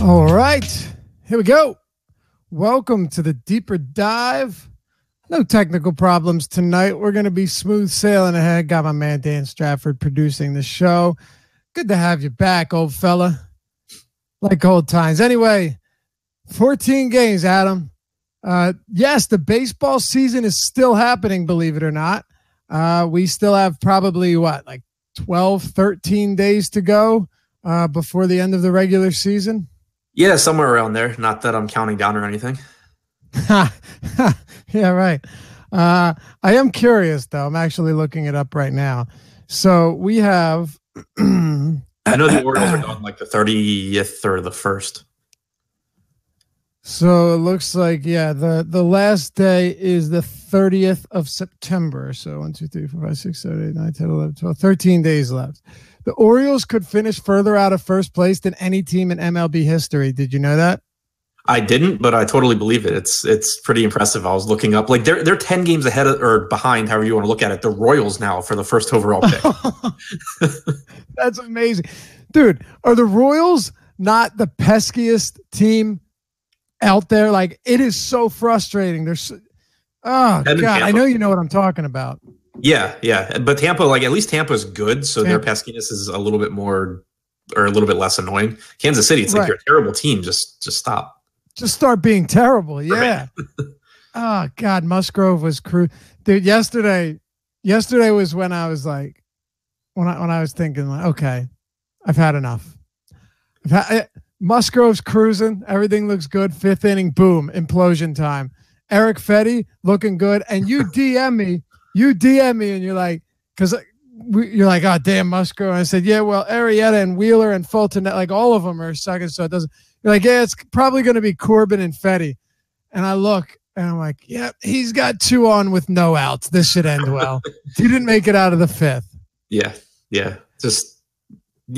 All right, here we go. Welcome to the deeper dive. No technical problems tonight. We're going to be smooth sailing ahead. Got my man Dan Stratford producing the show. Good to have you back, old fella. Like old times. Anyway, 14 games, Adam. Yes, the baseball season is still happening, believe it or not. We still have probably, like 12, 13 days to go before the end of the regular season? Yeah, somewhere around there. Not that I'm counting down or anything. Yeah, right. I am curious, though. I'm actually looking it up right now. So we have... I know the Orioles are on like the 30th or the 1st. So it looks like, yeah, the last day is the 30th of September. So 1, 2, 3, 4, 5, 6, 7, 8, 9, 10, 11, 12, 13 days left. The Orioles could finish further out of first place than any team in MLB history. Did you know that? I didn't, but I totally believe it. It's pretty impressive. I was looking up, like they're 10 games ahead of, or behind, however you want to look at it, the Royals now for the first overall pick. That's amazing. Dude, are the Royals not the peskiest team out there? Like, it is so frustrating. Oh, God, I know you know what I'm talking about. Yeah. But Tampa, like, at least Tampa's good, so their peskiness is a little bit more, or a little bit less annoying. Kansas City, it's like you're a terrible team. Just stop. Just start being terrible. Yeah. Right. Oh, God, Musgrove was dude. Yesterday was when I was like, when I was thinking, like, okay, I've had enough. Musgrove's cruising. Everything looks good. 5th inning, boom, implosion time. Eric Fetty looking good. And you DM me, and you're like, because you're like, oh, damn, Musgrove. And I said, yeah, well, Arrieta and Wheeler and Fulton, like all of them are sucking. So it doesn't, you're like, yeah, it's probably going to be Corbin and Fetty. And I look and I'm like, yeah, he's got 2 on with no outs. This should end well. He didn't make it out of the 5th. Yeah.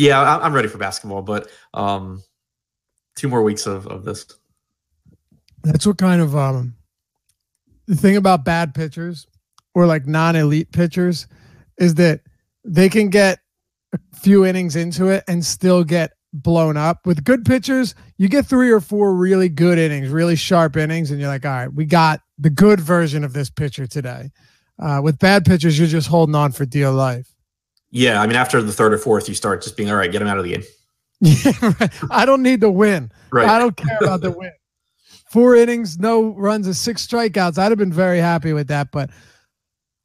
I'm ready for basketball, but 2 more weeks of this. That's what kind of the thing about bad pitchers or like non-elite pitchers is that they can get a few innings into it and still get blown up. With good pitchers, you get 3 or 4 really good innings, really sharp innings, and you're like, all right, we got the good version of this pitcher today. With bad pitchers, you're just holding on for dear life. Yeah, I mean, after the 3rd or 4th, you start just being, all right, get him out of the game. Yeah, right. I don't need the win. Right. I don't care about the win. 4 innings, no runs, and 6 strikeouts. I'd have been very happy with that, but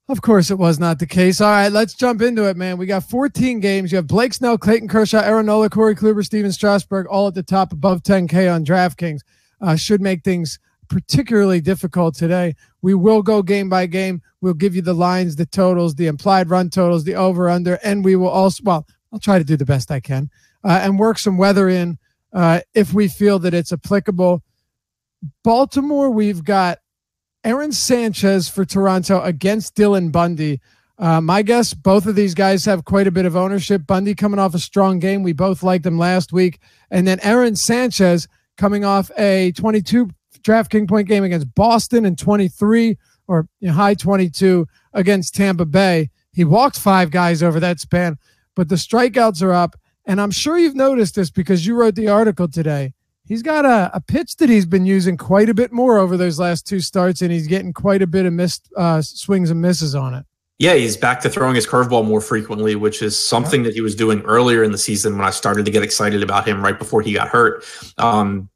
of course it was not the case. All right, let's jump into it, man. We got 14 games. You have Blake Snell, Clayton Kershaw, Aaron Nola, Corey Kluber, Steven Strasburg, all at the top above 10K on DraftKings. Should make things particularly difficult today. We will go game by game. We'll give you the lines, the totals, the implied run totals, the over-under, and we will also, well, I'll try to do the best I can and work some weather in if we feel that it's applicable. Baltimore, we've got Aaron Sanchez for Toronto against Dylan Bundy. My guess, both of these guys have quite a bit of ownership. Bundy coming off a strong game. We both liked him last week. And then Aaron Sanchez coming off a 22 DraftKings point game against Boston and 23 or high 22 against Tampa Bay. He walked 5 guys over that span, but the strikeouts are up. And I'm sure you've noticed this because you wrote the article today. He's got a pitch that he's been using quite a bit more over those last 2 starts, and he's getting quite a bit of missed swings and misses on it. Yeah, he's back to throwing his curveball more frequently, which is something that he was doing earlier in the season when I started to get excited about him right before he got hurt.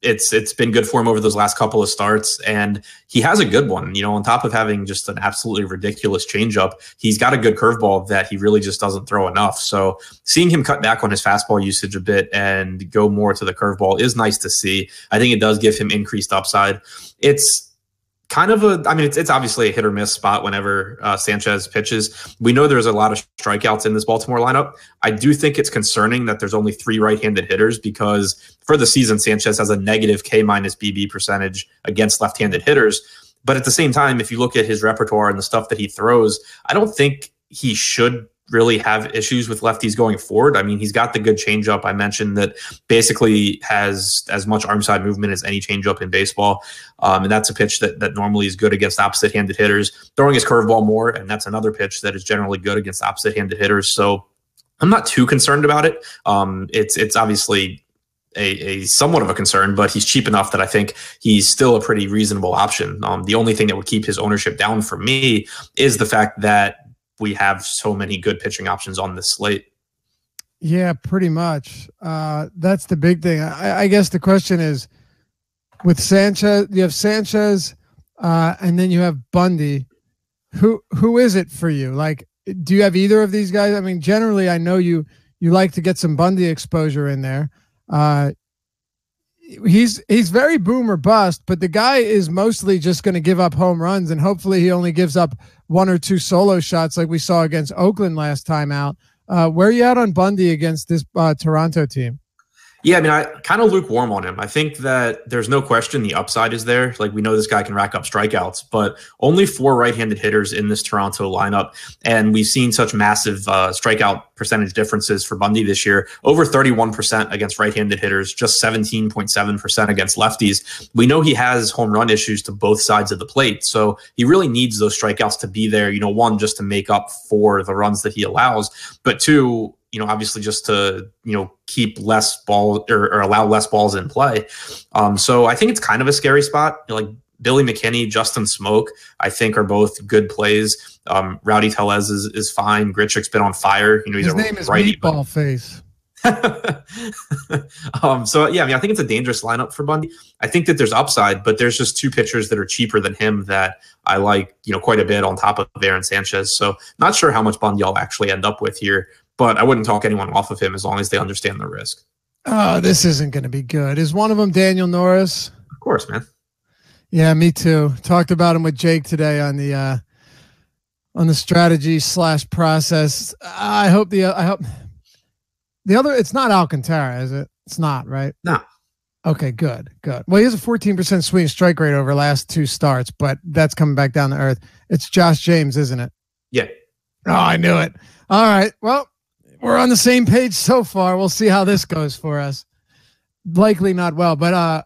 It's been good for him over those last couple of starts, and he has a good one. On top of having just an absolutely ridiculous changeup, he's got a good curveball that he really just doesn't throw enough. So seeing him cut back on his fastball usage a bit and go more to the curveball is nice to see. I think it does give him increased upside. It's kind of it's obviously a hit or miss spot whenever Sanchez pitches. We know there's a lot of strikeouts in this Baltimore lineup. I do think it's concerning that there's only 3 right-handed hitters, because for the season, Sanchez has a negative K- BB percentage against left-handed hitters. But at the same time, if you look at his repertoire and the stuff that he throws, I don't think he should really have issues with lefties going forward. I mean, he's got the good changeup. I mentioned that basically has as much arm side movement as any changeup in baseball. And that's a pitch that normally is good against opposite-handed hitters. Throwing his curveball more, and that's another pitch that is generally good against opposite-handed hitters. So I'm not too concerned about it. It's obviously a somewhat of a concern, but he's cheap enough that I think he's still a pretty reasonable option. The only thing that would keep his ownership down for me is the fact that we have so many good pitching options on this slate. Yeah, pretty much. That's the big thing. I guess the question is, with Sanchez, you have Sanchez, and then you have Bundy. Who is it for you? Like, do you have either of these guys? I mean, generally, I know you like to get some Bundy exposure in there. He's very boom or bust, but the guy is mostly just going to give up home runs, and hopefully he only gives up 1 or 2 solo shots like we saw against Oakland last time out. Where are you at on Bundy against this Toronto team? Yeah, I mean, I kind of lukewarm on him. I think that there's no question the upside is there. Like, we know this guy can rack up strikeouts, but only 4 right-handed hitters in this Toronto lineup. And we've seen such massive strikeout percentage differences for Bundy this year. Over 31% against right-handed hitters, just 17.7% against lefties. We know he has home run issues to both sides of the plate. So he really needs those strikeouts to be there, one, just to make up for the runs that he allows, but 2, obviously just to, keep less ball or allow less balls in play. So I think it's kind of a scary spot. Like Billy McKinney, Justin Smoke, I think are both good plays. Rowdy Tellez is fine. Grichuk's been on fire. He's his name is righty, Meatball Face. So yeah, I mean, I think it's a dangerous lineup for Bundy. I think that there's upside, but there's just 2 pitchers that are cheaper than him that I like, quite a bit on top of Aaron Sanchez. So not sure how much Bundy I'll actually end up with here, but I wouldn't talk anyone off of him as long as they understand the risk. Oh, this isn't going to be good. Is one of them Daniel Norris? Of course, man. Yeah, me too. Talked about him with Jake today on the strategy / process. I hope the other, it's not Alcantara, is it? It's not, right? No. Okay, good. Well, he has a 14% swing strike rate over the last 2 starts, but that's coming back down to earth. It's Josh James, isn't it? Yeah. Oh, I knew it. All right. Well, we're on the same page so far. We'll see how this goes for us. Likely not well, but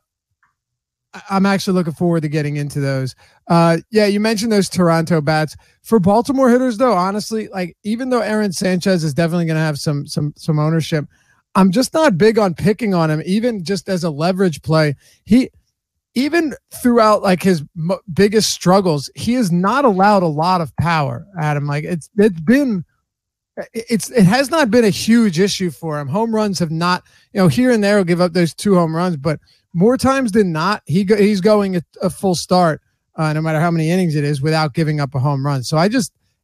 I'm actually looking forward to getting into those. Yeah, you mentioned those Toronto bats. For Baltimore hitters, though, honestly, like, even though Aaron Sanchez is definitely going to have some ownership, I'm just not big on picking on him, even just as a leverage play. Even throughout like his biggest struggles, he has not allowed a lot of power, Adam. Like, it has not been a huge issue for him. Home runs have not, here and there he'll give up those 2 home runs, but more times than not, he's going a full start, no matter how many innings it is, without giving up a home run. So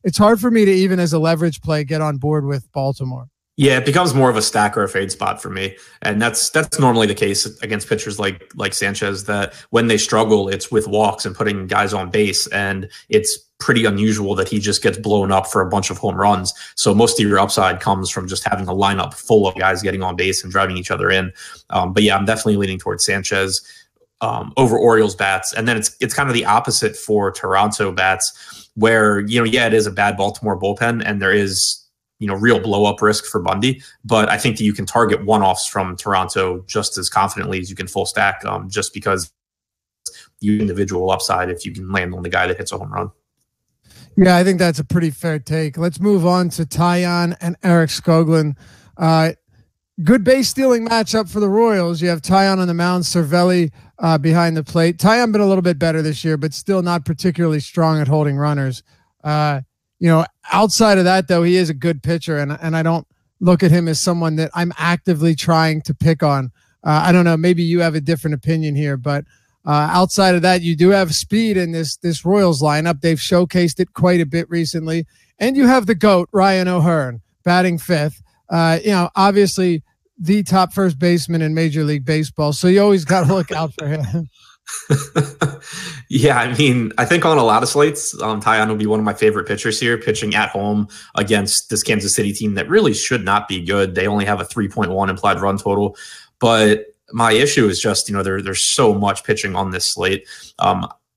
it's hard for me to, even as a leverage play, get on board with Baltimore. Yeah, it becomes more of a stack or a fade spot for me. And that's normally the case against pitchers like Sanchez, that when they struggle, it's with walks and putting guys on base. And it's pretty unusual that he just gets blown up for a bunch of home runs. So most of your upside comes from just having a lineup full of guys getting on base and driving each other in. But yeah, I'm definitely leaning towards Sanchez over Orioles bats. And then it's kind of the opposite for Toronto bats, where, it is a bad Baltimore bullpen and there is, real blow up risk for Bundy, but I think that you can target one-offs from Toronto just as confidently as you can full stack, just because you individual upside if you can land on the guy that hits a home run. Yeah, I think that's a pretty fair take. Let's move on to Taillon and Eric Skoglund. Good base stealing matchup for the Royals. You have Taillon on the mound, Cervelli behind the plate. Taillon been a little bit better this year, but still not particularly strong at holding runners. outside of that, though, he is a good pitcher, and I don't look at him as someone that I'm actively trying to pick on. I don't know. Maybe you have a different opinion here, but outside of that, you do have speed in this Royals lineup. They've showcased it quite a bit recently. And you have the GOAT, Ryan O'Hearn, batting fifth. Obviously the top first baseman in Major League Baseball. So you always got to look out for him. Yeah, I mean, I think on a lot of slates, Taillon will be one of my favorite pitchers here, pitching at home against this Kansas City team that really should not be good. They only have a 3.1 implied run total. But my issue is just, there's so much pitching on this slate.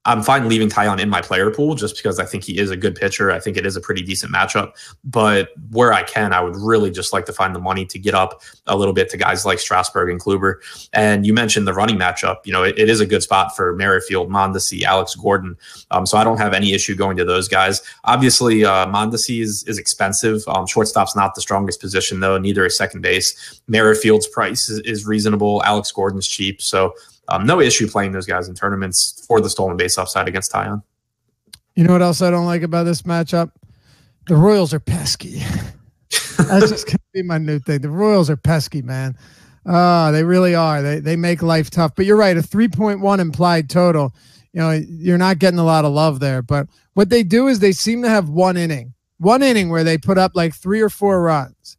I'm fine leaving Taillon in my player pool just because I think he is a good pitcher. I think it is a pretty decent matchup. But where I can, I would really just like to find the money to get up a little bit to guys like Strasburg and Kluber. And you mentioned the running matchup. It is a good spot for Merrifield, Mondesi, Alex Gordon. So I don't have any issue going to those guys. Obviously, Mondesi is expensive. Shortstop's not the strongest position, though. Neither is second base. Merrifield's price is reasonable. Alex Gordon's cheap. So no issue playing those guys in tournaments for the stolen base upside against Taillon. You know what else I don't like about this matchup? The Royals are pesky. That's just going to be my new thing. The Royals are pesky, man. They really are. They make life tough. But you're right, a 3.1 implied total. You're not getting a lot of love there. But what they do is they seem to have one inning where they put up like 3 or 4 runs,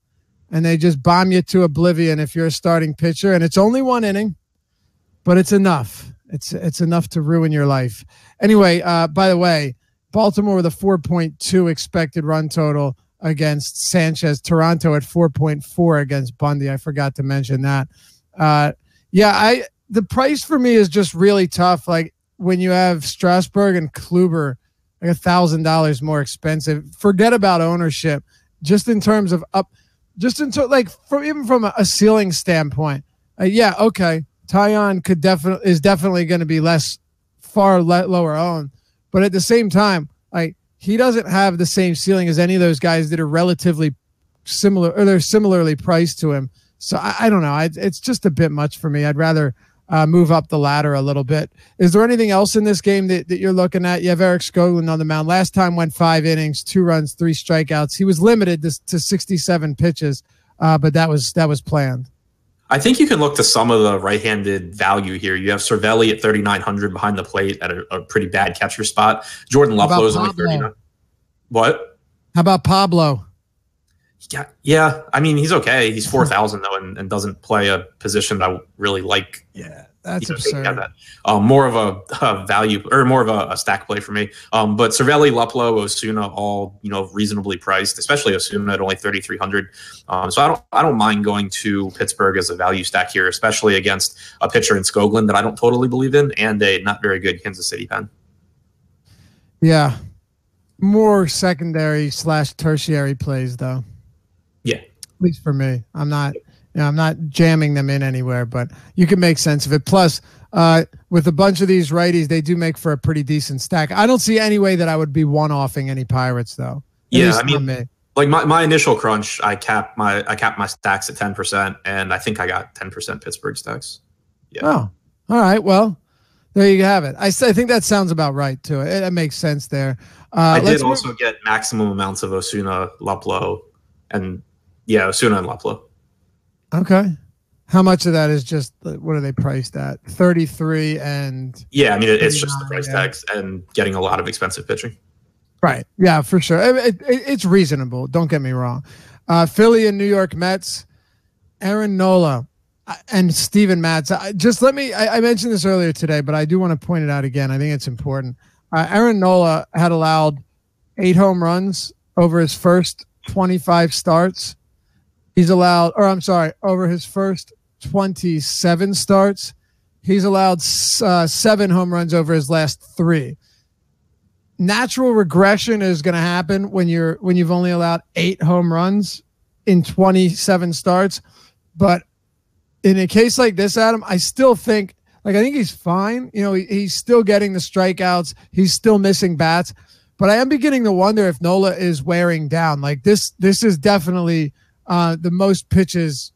and they just bomb you to oblivion if you're a starting pitcher. And it's only one inning. But it's enough. It's enough to ruin your life. Anyway, by the way, Baltimore with a 4.2 expected run total against Sanchez. Toronto at 4.4 against Bundy. I forgot to mention that. The price for me is just really tough. Like when you have Strasburg and Kluber, like $1,000 more expensive. Forget about ownership. Just in terms of even from a ceiling standpoint. Okay. Taillon is definitely going to be far lower owned, but at the same time, he doesn't have the same ceiling as any of those guys that are relatively similar, or they're similarly priced to him. So I don't know. It's just a bit much for me. I'd rather move up the ladder a little bit. Is there anything else in this game that you're looking at? You have Eric Skoglund on the mound. Last time went 5 innings, 2 runs, 3 strikeouts. He was limited to 67 pitches, but that was planned. I think you can look to some of the right-handed value here. You have Cervelli at 3,900 behind the plate at a pretty bad catcher spot. Jordan Luplow is only 39. What? How about Pablo? Yeah. I mean, he's okay. He's 4,000 though, and doesn't play a position that I really like. Yeah, that's absurd. That. More of a value, or more of a stack play for me. But Cervelli, Luplow, Osuna, all reasonably priced, especially Osuna at only 3,300. So I don't mind going to Pittsburgh as a value stack here, especially against a pitcher in Skoglund that I don't totally believe in, and a not very good Kansas City pen. Yeah, more secondary / tertiary plays though. Yeah, at least for me. I'm not jamming them in anywhere, but you can make sense of it. Plus, with a bunch of these righties, they do make for a pretty decent stack. I don't see any way that I would be one-offing any Pirates, though. Yeah, I mean, like my initial crunch, I capped my stacks at 10%, and I think I got 10% Pittsburgh stacks. Yeah. Oh, all right. Well, there you have it. I think that sounds about right too. It makes sense there. I did also get maximum amounts of Osuna, Luplow, and Osuna and Luplow. Okay. How much of that is just, what are they priced at? 33 and... Yeah, I mean, it's just the price tags and getting a lot of expensive pitching. Right. Yeah, for sure. It's reasonable. Don't get me wrong. Philly and New York Mets, Aaron Nola and Steven Matz. I mentioned this earlier today, but I do want to point it out again. I think it's important. Aaron Nola had allowed 8 home runs over his first 25 starts. Over his first 27 starts, he's allowed 7 home runs over his last 3. Natural regression is going to happen when you've only allowed 8 home runs in 27 starts. But in a case like this, Adam, I still think, I think he's fine. He's still getting the strikeouts. He's still missing bats. But I am beginning to wonder if Nola is wearing down. This is definitely the most pitches,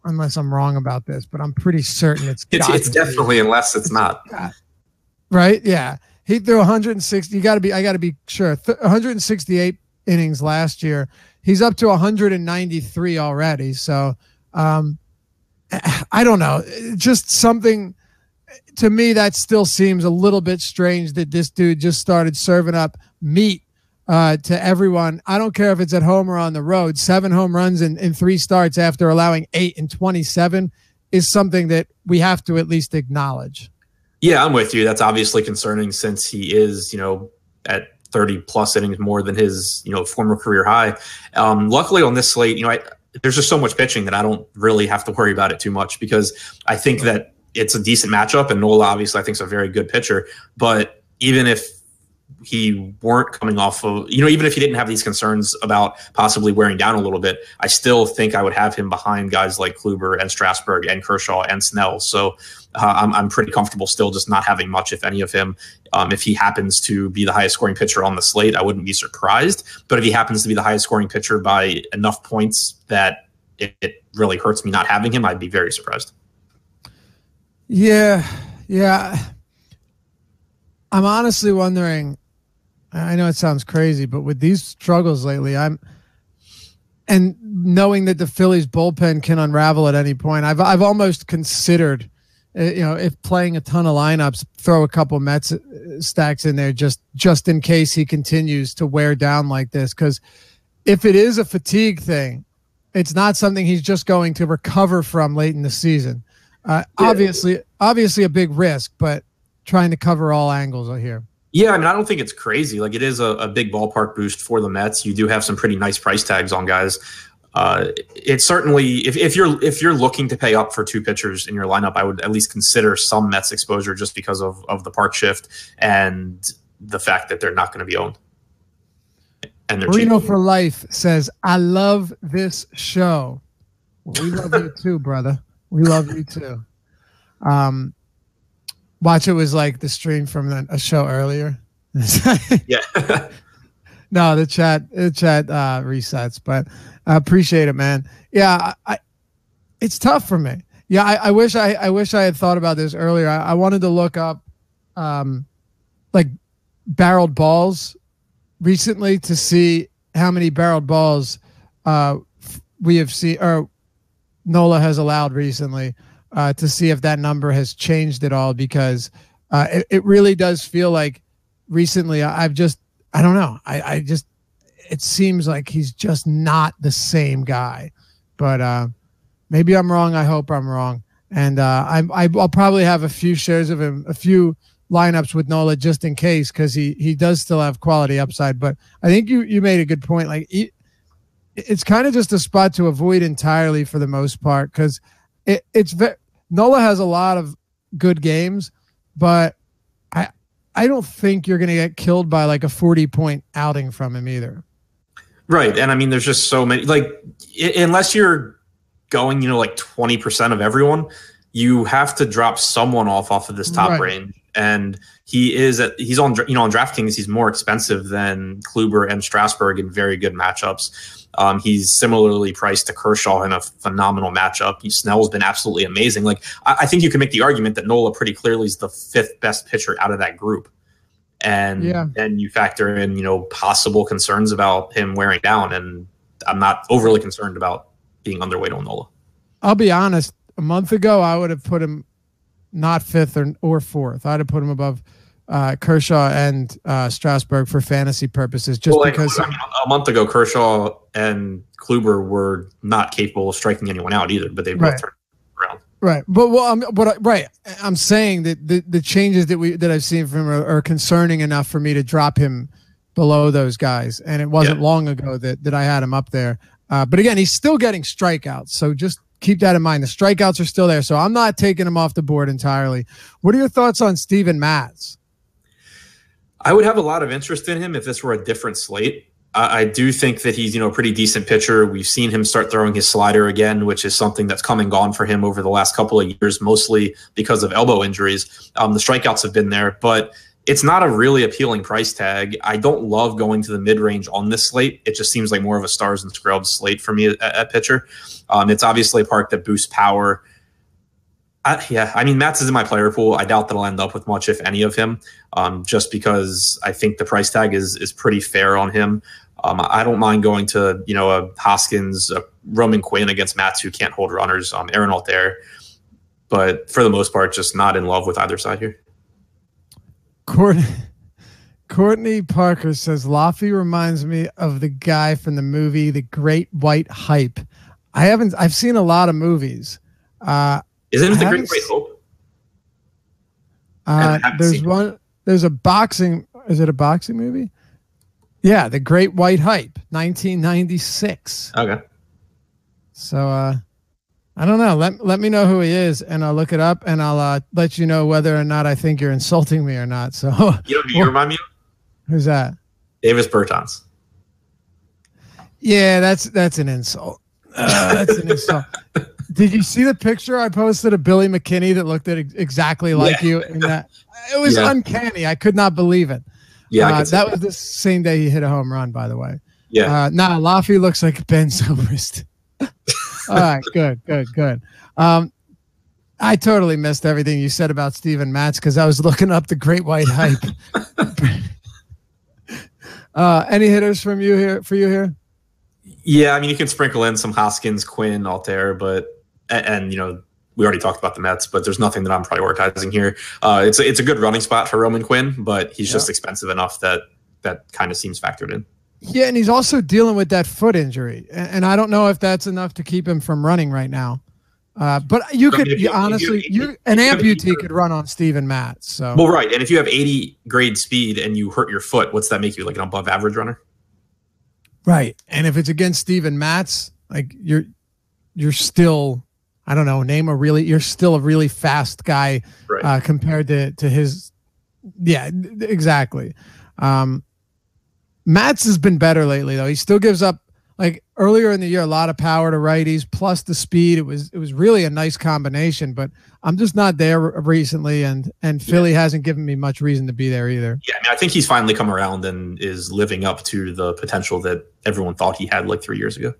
unless I'm wrong about this, but I'm pretty certain it's definitely, unless it's not. Right? Yeah. He threw 160. I got to be sure. 168 innings last year. He's up to 193 already. So I don't know. Just something to me that still seems a little bit strange that this dude just started serving up meat to everyone. I don't care if it's at home or on the road. 7 home runs in 3 starts after allowing 8 in 27 is something that we have to at least acknowledge. Yeah, I'm with you. That's obviously concerning since he is, at 30 plus innings more than his, former career high. Luckily on this slate, there's just so much pitching that I don't really have to worry about it too much because I think that it's a decent matchup, and Nola obviously I think is a very good pitcher. But even if he weren't coming off of, even if he didn't have these concerns about possibly wearing down a little bit, I still think I would have him behind guys like Kluber and Strasburg and Kershaw and Snell. So I'm pretty comfortable still just not having much, if any, of him. If he happens to be the highest scoring pitcher on the slate, I wouldn't be surprised. But if he happens to be the highest scoring pitcher by enough points that it really hurts me not having him, I'd be very surprised. Yeah. I'm honestly wondering, I know it sounds crazy, but with these struggles lately, and knowing that the Phillies bullpen can unravel at any point, I've almost considered, if playing a ton of lineups, throw a couple Mets stacks in there just in case he continues to wear down like this. Because if it is a fatigue thing, it's not something he's just going to recover from late in the season. Obviously a big risk, but trying to cover all angles here. Yeah, I mean, I don't think it's crazy. Like, it is a big ballpark boost for the Mets. You do have some pretty nice price tags on guys. It's certainly, if you're looking to pay up for 2 pitchers in your lineup, I would at least consider some Mets exposure just because of the park shift and the fact that they're not going to be owned. And they're Reno cheap. for Life says, "I love this show." Well, we love you too, brother. We love you too. Watch, it was like the stream from a show earlier. Yeah. No, the chat resets, but I appreciate it, man. Yeah, it's tough for me. Yeah, I wish I had thought about this earlier. I wanted to look up like barreled balls recently to see how many barreled balls we have seen or Nola has allowed recently, to see if that number has changed at all, because it really does feel like recently I don't know. It seems like he's just not the same guy, but maybe I'm wrong. I hope I'm wrong. And I'll probably have a few shares of him, a few lineups with Nola just in case, because he does still have quality upside. But I think you made a good point. Like, it's kind of just a spot to avoid entirely for the most part, because Nola has a lot of good games, but I don't think you're going to get killed by like a 40-point outing from him either. Right. And I mean, there's just so many, like, unless you're going, like 20% of everyone, you have to drop someone off of this top range. And he's on DraftKings, he's more expensive than Kluber and Strasburg in very good matchups. He's similarly priced to Kershaw in a phenomenal matchup. Snell's been absolutely amazing. Like, I think you can make the argument that Nola pretty clearly is the 5th best pitcher out of that group. And then you factor in, possible concerns about him wearing down. And I'm not overly concerned about being underweight on Nola. I'll be honest. A month ago, I would have put him not 5th or 4th. I'd have put him above Kershaw and Strasburg for fantasy purposes, because a month ago, Kershaw and Kluber were not capable of striking anyone out either, but they both turned around. Right, but I'm saying that the changes that I've seen from him are concerning enough for me to drop him below those guys, and it wasn't long ago that I had him up there. But again, he's still getting strikeouts, so just keep that in mind. The strikeouts are still there, so I'm not taking him off the board entirely. What are your thoughts on Steven Matz? I would have a lot of interest in him if this were a different slate. I do think that he's, a pretty decent pitcher. We've seen him start throwing his slider again, which is something that's come and gone for him over the last couple of years, mostly because of elbow injuries. The strikeouts have been there, but it's not a really appealing price tag. I don't love going to the mid-range on this slate. It just seems like more of a stars and scrubs slate for me at pitcher. It's obviously a park that boosts power. Matz is in my player pool. I doubt that I'll end up with much, if any, of him, just because I think the price tag is pretty fair on him. I don't mind going to, a Hoskins, a Roman Quinn against Matz, who can't hold runners, Aaron Altair. But for the most part, just not in love with either side here. Courtney Parker says, Laffy reminds me of the guy from the movie The Great White Hype. I've seen a lot of movies. Isn't it The Great White Hope? There's a boxing, is it a boxing movie? Yeah, The Great White Hype, 1996. Okay. So I don't know. Let me know who he is, and I'll look it up, and I'll let you know whether or not I think you're insulting me or not. So you remind me of? Who's that? Davis Bertans. Yeah, that's an insult. That's an insult. Did you see the picture I posted of Billy McKinney that looked exactly like you? In that, it was uncanny. I could not believe it. Yeah, that was the same day he hit a home run, by the way. Yeah. Laffy looks like Ben Zobrist. All right, good. I totally missed everything you said about Steven Matz because I was looking up The Great White Hype. Any hitters for you here? Yeah, I mean, you can sprinkle in some Hoskins, Quinn, Altair, and we already talked about the Mets, but there's nothing that I'm prioritizing here. It's a good running spot for Roman Quinn, but he's just expensive enough that kind of seems factored in. Yeah, and he's also dealing with that foot injury, and I don't know if that's enough to keep him from running right now. But an amputee could run on Steven Matz. So. Well, right, and if you have 80 grade speed and you hurt your foot, what's that make you, like an above average runner? Right, and if it's against Steven Matz, like you're still, I don't know, you're still a really fast guy compared to his. Yeah, exactly. Matz has been better lately, though. He still gives up, like earlier in the year, a lot of power to righties plus the speed. It was really a nice combination, but I'm just not there recently, and Philly hasn't given me much reason to be there either. Yeah, I mean, I think he's finally come around and is living up to the potential that everyone thought he had like 3 years ago.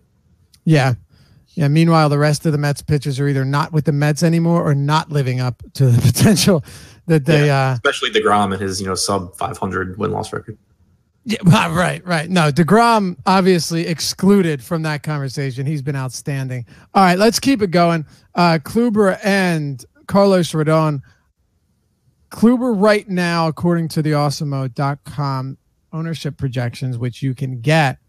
Yeah. Yeah. Meanwhile, the rest of the Mets pitchers are either not with the Mets anymore or not living up to the potential that they. Especially DeGrom and his sub 500 win-loss record. Yeah, right. No, DeGrom obviously excluded from that conversation. He's been outstanding. All right, let's keep it going. Kluber and Carlos Rodon. Kluber right now, according to the awesemo.com ownership projections, which you can get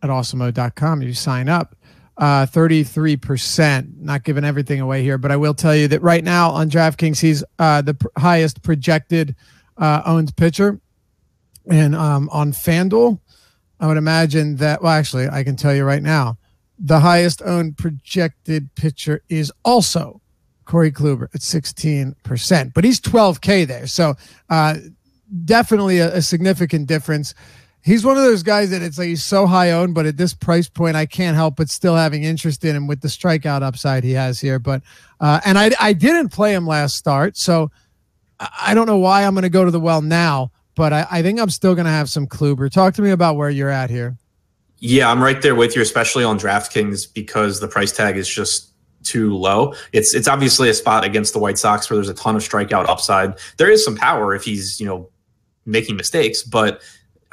at awesemo.com if you sign up, 33%. Not giving everything away here, but I will tell you that right now on DraftKings, he's the highest projected owned pitcher. And on FanDuel, I would imagine that, well, actually, I can tell you right now, the highest owned projected pitcher is also Corey Kluber at 16%, but he's 12K there. So definitely a significant difference. He's one of those guys that it's like he's so high owned, but at this price point, I can't help but still having interest in him with the strikeout upside he has here. But and I didn't play him last start, so I don't know why I'm going to go to the well now. But I think I'm still going to have some Kluber. Talk to me about where you're at here. Yeah, I'm right there with you, especially on DraftKings because the price tag is just too low. It's obviously a spot against the White Sox where there's a ton of strikeout upside. There is some power if he's, making mistakes, but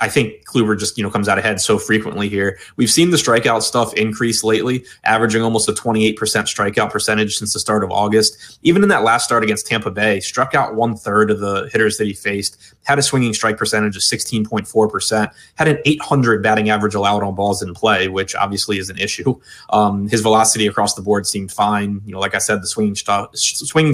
I think Kluber just, comes out ahead so frequently here. We've seen the strikeout stuff increase lately, averaging almost a 28% strikeout percentage since the start of August. Even in that last start against Tampa Bay, struck out 1/3 of the hitters that he faced, had a swinging strike percentage of 16.4%, had an 800 batting average allowed on balls in play, which obviously is an issue. His velocity across the board seemed fine. Like I said, the swinging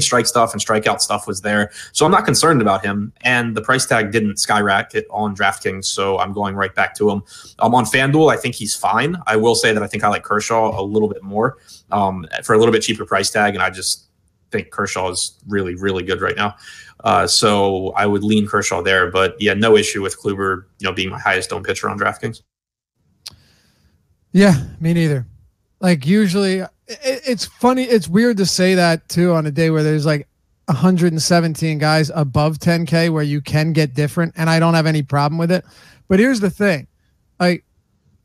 strike stuff and strikeout stuff was there. So I'm not concerned about him. And the price tag didn't skyrocket on DraftKings. So I'm going right back to him. On FanDuel, I think he's fine. I will say that I think I like Kershaw a little bit more for a little bit cheaper price tag, and I just think Kershaw is really, really good right now. So I would lean Kershaw there. But yeah, no issue with Kluber, being my highest owned pitcher on DraftKings. Yeah, me neither. Like usually, it's funny. It's weird to say that too on a day where there's like 117 guys above 10K where you can get different, and I don't have any problem with it. But here's the thing. I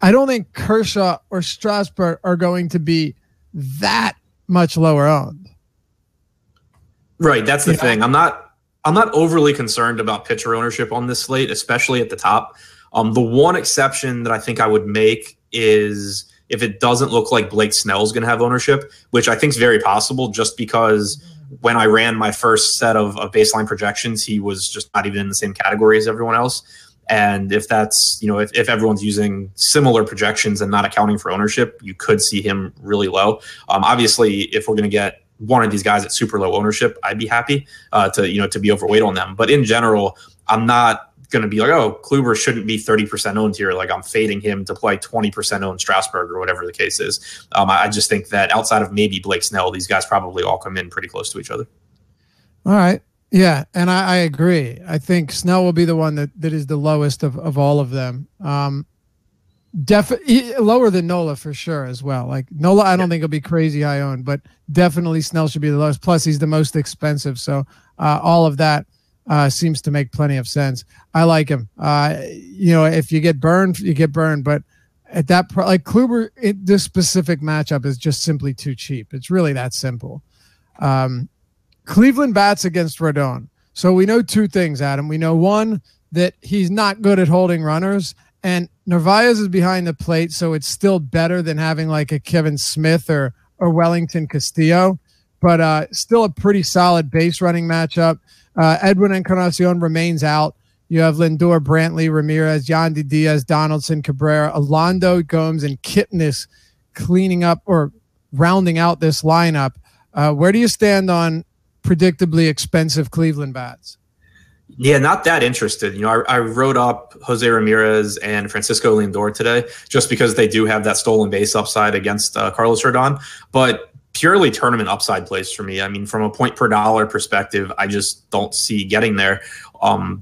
don't think Kershaw or Strasburg are going to be that much lower owned. Right, that's the thing. I'm not overly concerned about pitcher ownership on this slate, especially at the top. The one exception that I think I would make is if it doesn't look like Blake Snell's going to have ownership, which I think is very possible just because when I ran my first set of baseline projections, he was just not even in the same category as everyone else. And if that's, if everyone's using similar projections and not accounting for ownership, you could see him really low. Obviously, if we're going to get one of these guys at super low ownership, I'd be happy to be overweight on them. But in general, I'm not going to be like, oh, Kluber shouldn't be 30% owned here. Like I'm fading him to play 20% owned Strasburg or whatever the case is. I just think that outside of maybe Blake Snell, these guys probably all come in pretty close to each other. All right. Yeah, and I agree. I think Snell will be the one that is the lowest of all of them. Definitely lower than Nola for sure as well. Like Nola, I don't think he'll be crazy high owned, but definitely Snell should be the lowest. Plus, he's the most expensive. So all of that seems to make plenty of sense. I like him. If you get burned, you get burned. But at that like Kluber, this specific matchup is just simply too cheap. It's really that simple. Cleveland bats against Rodon. So we know two things, Adam. We know one, that he's not good at holding runners, and Narvaez is behind the plate, so it's still better than having like a Kevin Smith or Wellington Castillo, but still a pretty solid base running matchup. Edwin Encarnacion remains out. You have Lindor, Brantley, Ramirez, Yandy Diaz, Donaldson, Cabrera, Alonso, Gomes, and Kipnis cleaning up or rounding out this lineup. Where do you stand on predictably expensive Cleveland bats? Yeah, not that interested. I wrote up Jose Ramirez and Francisco Lindor today just because they do have that stolen base upside against Carlos Rodon, but purely tournament upside plays for me. I mean, from a point per dollar perspective, I just don't see getting there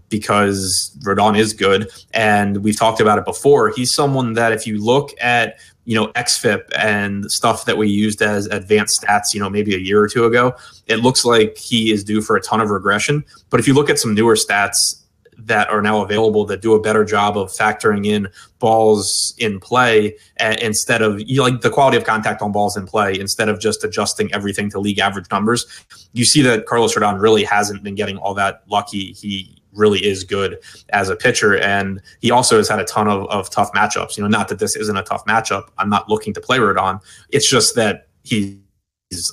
because Rodon is good. And we've talked about it before. He's someone that if you look at XFIP and stuff that we used as advanced stats, maybe a year or two ago, it looks like he is due for a ton of regression. But if you look at some newer stats that are now available that do a better job of factoring in balls in play instead of the quality of contact on balls in play, instead of just adjusting everything to league average numbers, you see that Carlos Rodon really hasn't been getting all that lucky. He really is good as a pitcher, and he also has had a ton of tough matchups. Not that this isn't a tough matchup. I'm not looking to play Rodon. It's just that he's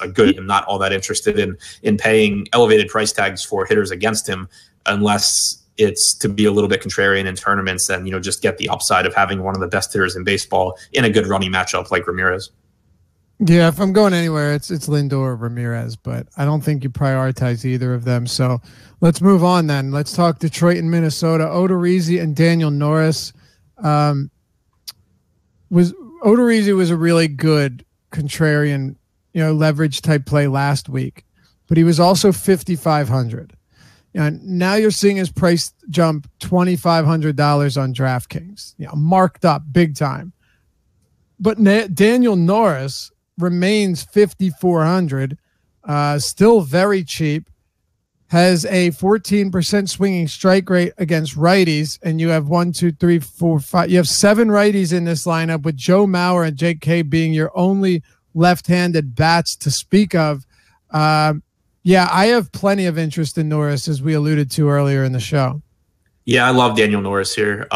a good and not all that interested in paying elevated price tags for hitters against him unless it's to be a little bit contrarian in tournaments and just get the upside of having one of the best hitters in baseball in a good running matchup like Ramirez. Yeah, if I'm going anywhere, it's Lindor or Ramirez, but I don't think you prioritize either of them. So let's move on then. Let's talk Detroit and Minnesota. Odorizzi and Daniel Norris. Odorizzi was a really good contrarian, leverage type play last week, but he was also 5,500. Now you're seeing his price jump $2,500 on DraftKings, marked up big time. But Daniel Norris remains 5,400, still very cheap, has a 14% swinging strike rate against righties, and you have 1, 2, 3, 4, 5. You have 7 righties in this lineup, with Joe Mauer and Jake Cave being your only left-handed bats to speak of. Yeah, I have plenty of interest in Norris, as we alluded to earlier in the show. Yeah, I love Daniel Norris here.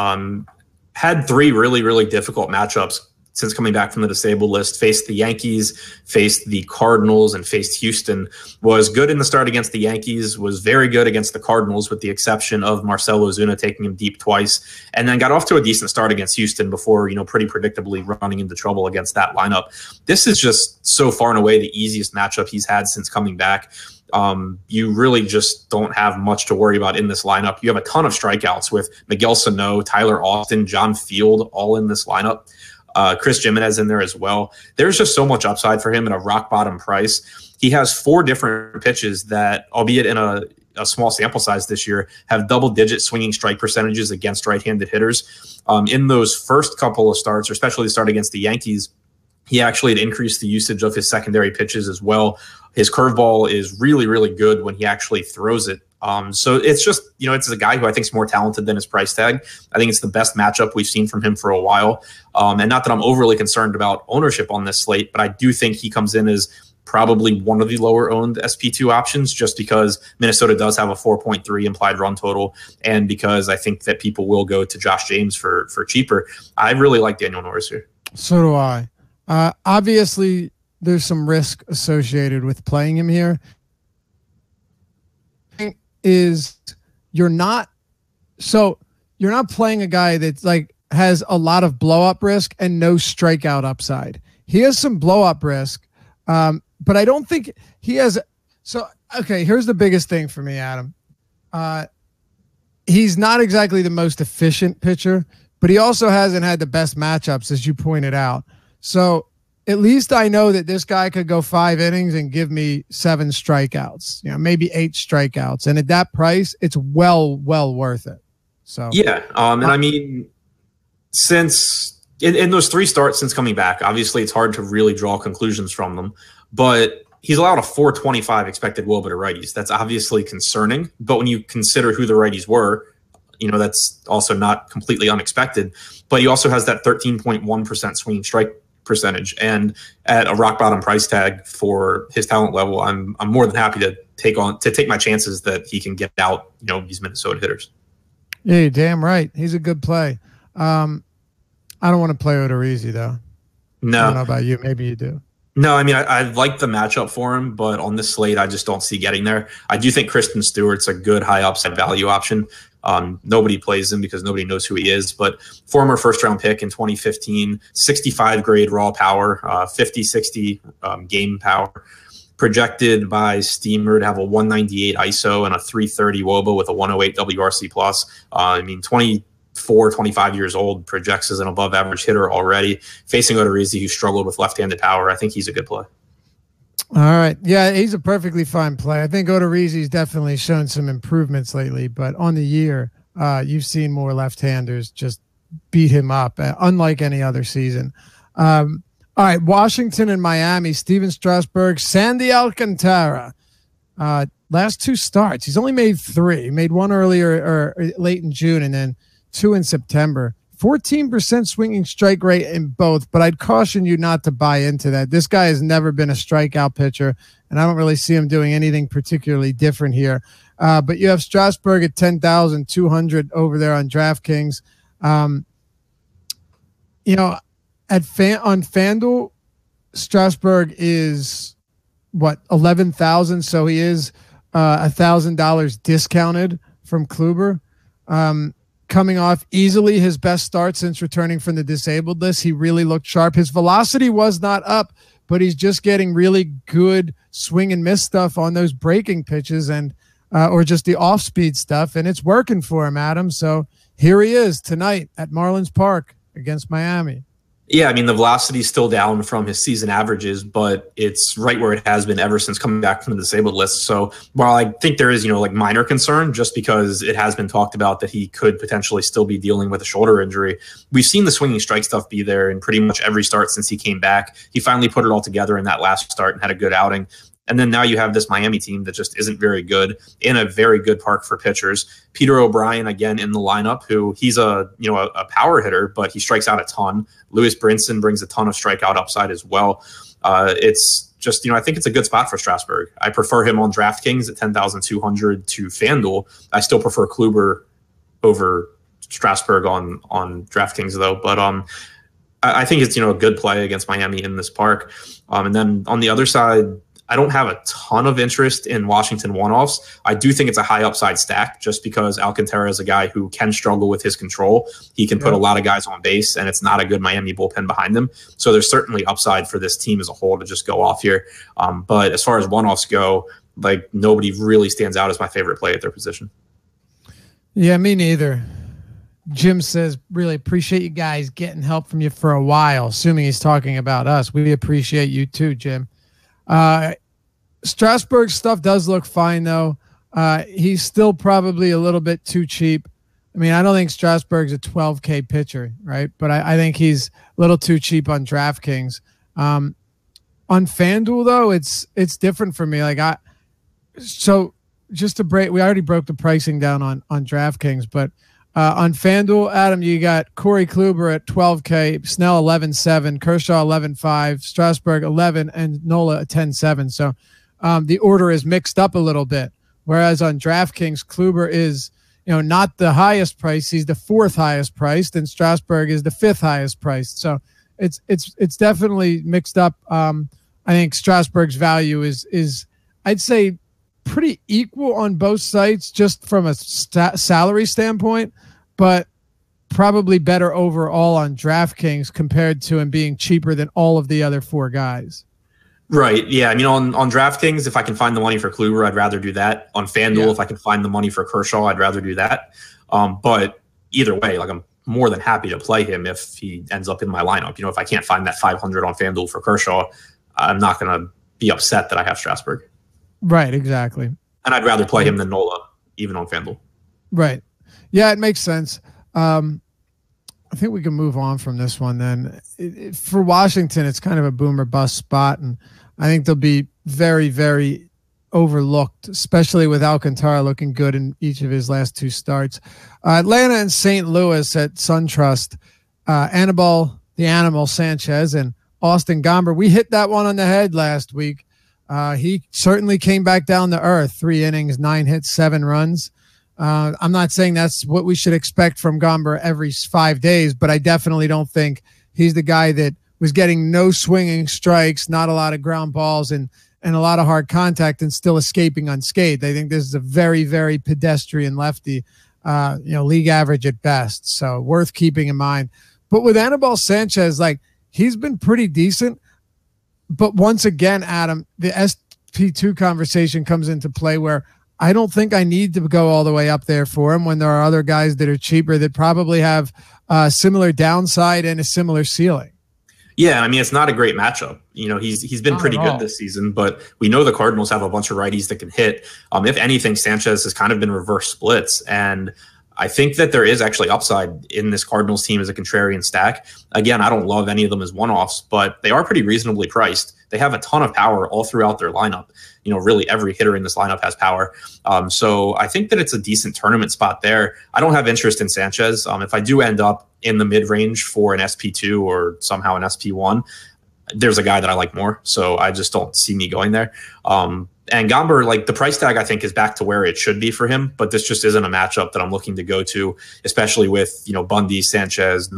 Had 3 really, really difficult matchups since coming back from the disabled list. Faced the Yankees, faced the Cardinals, and faced Houston. Was good in the start against the Yankees, was very good against the Cardinals with the exception of Marcell Ozuna taking him deep twice, and then got off to a decent start against Houston before, pretty predictably running into trouble against that lineup. This is just so far and away the easiest matchup he's had since coming back. You really just don't have much to worry about in this lineup. You have a ton of strikeouts with Miguel Sano, Tyler Austin, John Field, all in this lineup. Chris Jimenez in there as well. There's just so much upside for him at a rock bottom price. He has 4 different pitches that, albeit in a small sample size this year, have double-digit swinging strike percentages against right-handed hitters. In those first couple of starts, or especially the start against the Yankees, he actually had increased the usage of his secondary pitches as well. His curveball is really, really good when he actually throws it. So it's just, it's a guy who I think is more talented than his price tag. I think it's the best matchup we've seen from him for a while. And not that I'm overly concerned about ownership on this slate, but I do think he comes in as probably one of the lower owned SP2 options, just because Minnesota does have a 4.3 implied run total, and because I think that people will go to Josh James for cheaper. I really like Daniel Norris here. So do I. Obviously, there's some risk associated with playing him here. You're not playing a guy that's like has a lot of blow up risk and no strikeout upside. He has some blow up risk, but I don't think he has. So, okay, here's the biggest thing for me, Adam. He's not exactly the most efficient pitcher, but he also hasn't had the best matchups, as you pointed out. So at least I know that this guy could go 5 innings and give me 7 strikeouts, maybe 8 strikeouts. And at that price, it's well worth it. So, yeah. And I mean, since in those 3 starts since coming back, obviously it's hard to really draw conclusions from them, but he's allowed a 4.25 expected WOBA to righties. That's obviously concerning, but when you consider who the righties were, that's also not completely unexpected. But he also has that 13.1% swinging strike percentage, and at a rock bottom price tag for his talent level, I'm more than happy to take my chances that he can get out, these Minnesota hitters. Yeah, you're damn right. He's a good play. I don't want to play Odorizzi though. No, I don't know about you. Maybe you do. No, I mean, I like the matchup for him, but on this slate, I just don't see getting there. I do think Kristen Stewart's a good high upside value option. Nobody plays him because nobody knows who he is, but former first-round pick in 2015, 65 grade raw power, 50-60 game power, projected by Steamer to have a 198 ISO and a 330 WOBA with a 108 WRC+. 25 years old, projects as an above average hitter already. Facing Odorizzi, who struggled with left-handed power, I think he's a good play. All right. Yeah, he's a perfectly fine play. I think Odorizzi's definitely shown some improvements lately, but on the year, you've seen more left-handers just beat him up, unlike any other season. All right, Washington and Miami, Steven Strasburg, Sandy Alcantara. Last 2 starts. He's only made 3. He made 1 earlier or late in June and then 2 in September. 14% swinging strike rate in both, but I'd caution you not to buy into that. This guy has never been a strikeout pitcher, and I don't really see him doing anything particularly different here. But you have Strasburg at 10,200 over there on DraftKings. On FanDuel, Strasburg is what, 11,000, so he is $1,000 discounted from Kluber. Coming off easily his best start since returning from the disabled list. He really looked sharp. His velocity was not up, but he's just getting really good swing and miss stuff on those breaking pitches and or just the off-speed stuff, and it's working for him, Adam. So here he is tonight at Marlins Park against Miami. Yeah, I mean, the velocity is still down from his season averages, but it's right where it has been ever since coming back from the disabled list. So while I think there is, minor concern, just because it has been talked about that he could potentially still be dealing with a shoulder injury, we've seen the swinging strike stuff be there in pretty much every start since he came back. He finally put it all together in that last start and had a good outing. And then now you have this Miami team that just isn't very good in a very good park for pitchers. Peter O'Brien, again, in the lineup, who he's a power hitter, but he strikes out a ton. Lewis Brinson brings a ton of strikeout upside as well. It's just, I think it's a good spot for Strasburg. I prefer him on DraftKings at 10,200 to FanDuel. I still prefer Kluber over Strasburg on DraftKings, though. But I think it's, a good play against Miami in this park. And then on the other side, I don't have a ton of interest in Washington one-offs. I do think it's a high upside stack just because Alcantara is a guy who can struggle with his control. He can put a lot of guys on base, and it's not a good Miami bullpen behind him. So there's certainly upside for this team as a whole to just go off here. But as far as one-offs go, nobody really stands out as my favorite play at their position. Yeah, me neither. Jim says, really appreciate you guys getting help from you for a while, assuming he's talking about us. We appreciate you too, Jim. Strasburg's stuff does look fine, though. He's still probably a little bit too cheap. I mean, I don't think Strasburg's a 12K pitcher, right? But I think he's a little too cheap on DraftKings. On FanDuel, though, it's different for me. So just to break, we already broke the pricing down on DraftKings, but On FanDuel, Adam, you got Corey Kluber at 12K, Snell 11.7, Kershaw 11.5, Strasburg 11, and Nola 10.7. So the order is mixed up a little bit. Whereas on DraftKings, Kluber is, not the highest price. He's the 4th highest priced, and Strasburg is the 5th highest priced. So it's definitely mixed up. I think Strasburg's value is I'd say pretty equal on both sites, just from a salary standpoint, but probably better overall on DraftKings compared to him being cheaper than all of the other 4 guys. Right. Yeah. I mean, on DraftKings, if I can find the money for Kluber, I'd rather do that. On FanDuel, if I can find the money for Kershaw, I'd rather do that. But either way, like, I'm more than happy to play him if he ends up in my lineup. If I can't find that 500 on FanDuel for Kershaw, I'm not going to be upset that I have Strasburg. Right. Exactly. And I'd rather play him than Nola, even on FanDuel. Right. Yeah, it makes sense. I think we can move on from this one then. For Washington, it's kind of a boom or bust spot, and I think they'll be very, very overlooked, especially with Alcantara looking good in each of his last 2 starts. Atlanta and St. Louis at SunTrust. Anibal, the Animal Sanchez, and Austin Gomber. We hit that one on the head last week. He certainly came back down to earth. 3 innings, 9 hits, 7 runs. I'm not saying that's what we should expect from Gomber every 5 days, but I definitely don't think he's the guy that was getting no swinging strikes, not a lot of ground balls, and a lot of hard contact, and still escaping unscathed. I think this is a very, very pedestrian lefty, league average at best. So worth keeping in mind. But with Anibal Sanchez, he's been pretty decent. But once again, Adam, the SP2 conversation comes into play, where I don't think I need to go all the way up there for him when there are other guys that are cheaper that probably have a similar downside and a similar ceiling. Yeah, I mean, it's not a great matchup. He's been pretty good this season, but we know the Cardinals have a bunch of righties that can hit. If anything, Sanchez has kind of been reverse splits, and I think that there is actually upside in this Cardinals team as a contrarian stack. Again, I don't love any of them as one-offs, but they are pretty reasonably priced. They have a ton of power all throughout their lineup. Really every hitter in this lineup has power. So I think that it's a decent tournament spot there. I don't have interest in Sanchez. If I do end up in the mid-range for an SP2 or somehow an SP1, there's a guy that I like more. So I just don't see me going there. And Gomber, the price tag, I think, is back to where it should be for him. But this just isn't a matchup that I'm looking to go to, especially with, Bundy, Sanchez,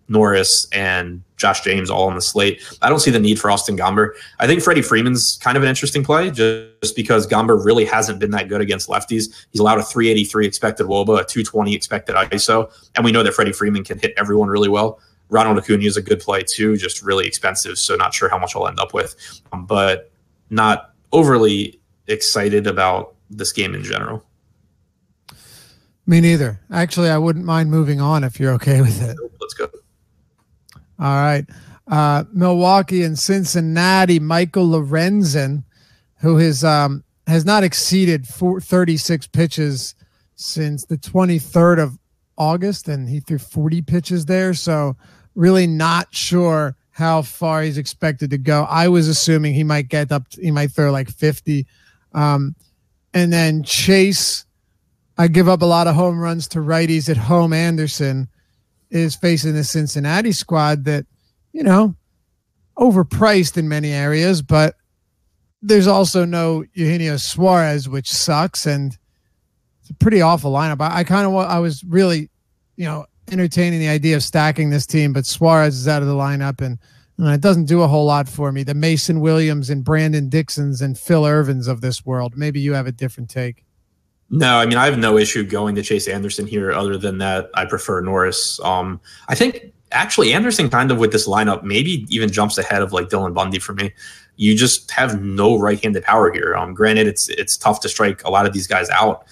Norris, and Josh James all on the slate. I don't see the need for Austin Gomber. I think Freddie Freeman's kind of an interesting play just because Gomber really hasn't been that good against lefties. He's allowed a 383 expected WOBA, a 220 expected ISO. And we know that Freddie Freeman can hit everyone really well. Ronald Acuna is a good play too, just really expensive. So not sure how much I'll end up with, but not overly excited about this game in general. Me neither. Actually, I wouldn't mind moving on if you're okay with it. Let's go. All right. Milwaukee and Cincinnati, Michael Lorenzen, who has not exceeded 36 pitches since the 23rd of August, and he threw 40 pitches there. So really not sure how far he's expected to go. I was assuming he might throw 50. And then Chase, I give up a lot of home runs to righties at home. Anderson is facing the Cincinnati squad that, overpriced in many areas, but there's also no Eugenio Suarez, which sucks. And it's a pretty awful lineup. I was really, entertaining the idea of stacking this team, but Suarez is out of the lineup, and it doesn't do a whole lot for me. The Mason Williams and Brandon Dixons and Phil Irvins of this world. Maybe you have a different take. No, I mean, I have no issue going to Chase Anderson here. Other than that, I prefer Norris. I think actually Anderson kind of with this lineup maybe even jumps ahead of Dylan Bundy for me. You just have no right-handed power here. Granted, it's tough to strike a lot of these guys out,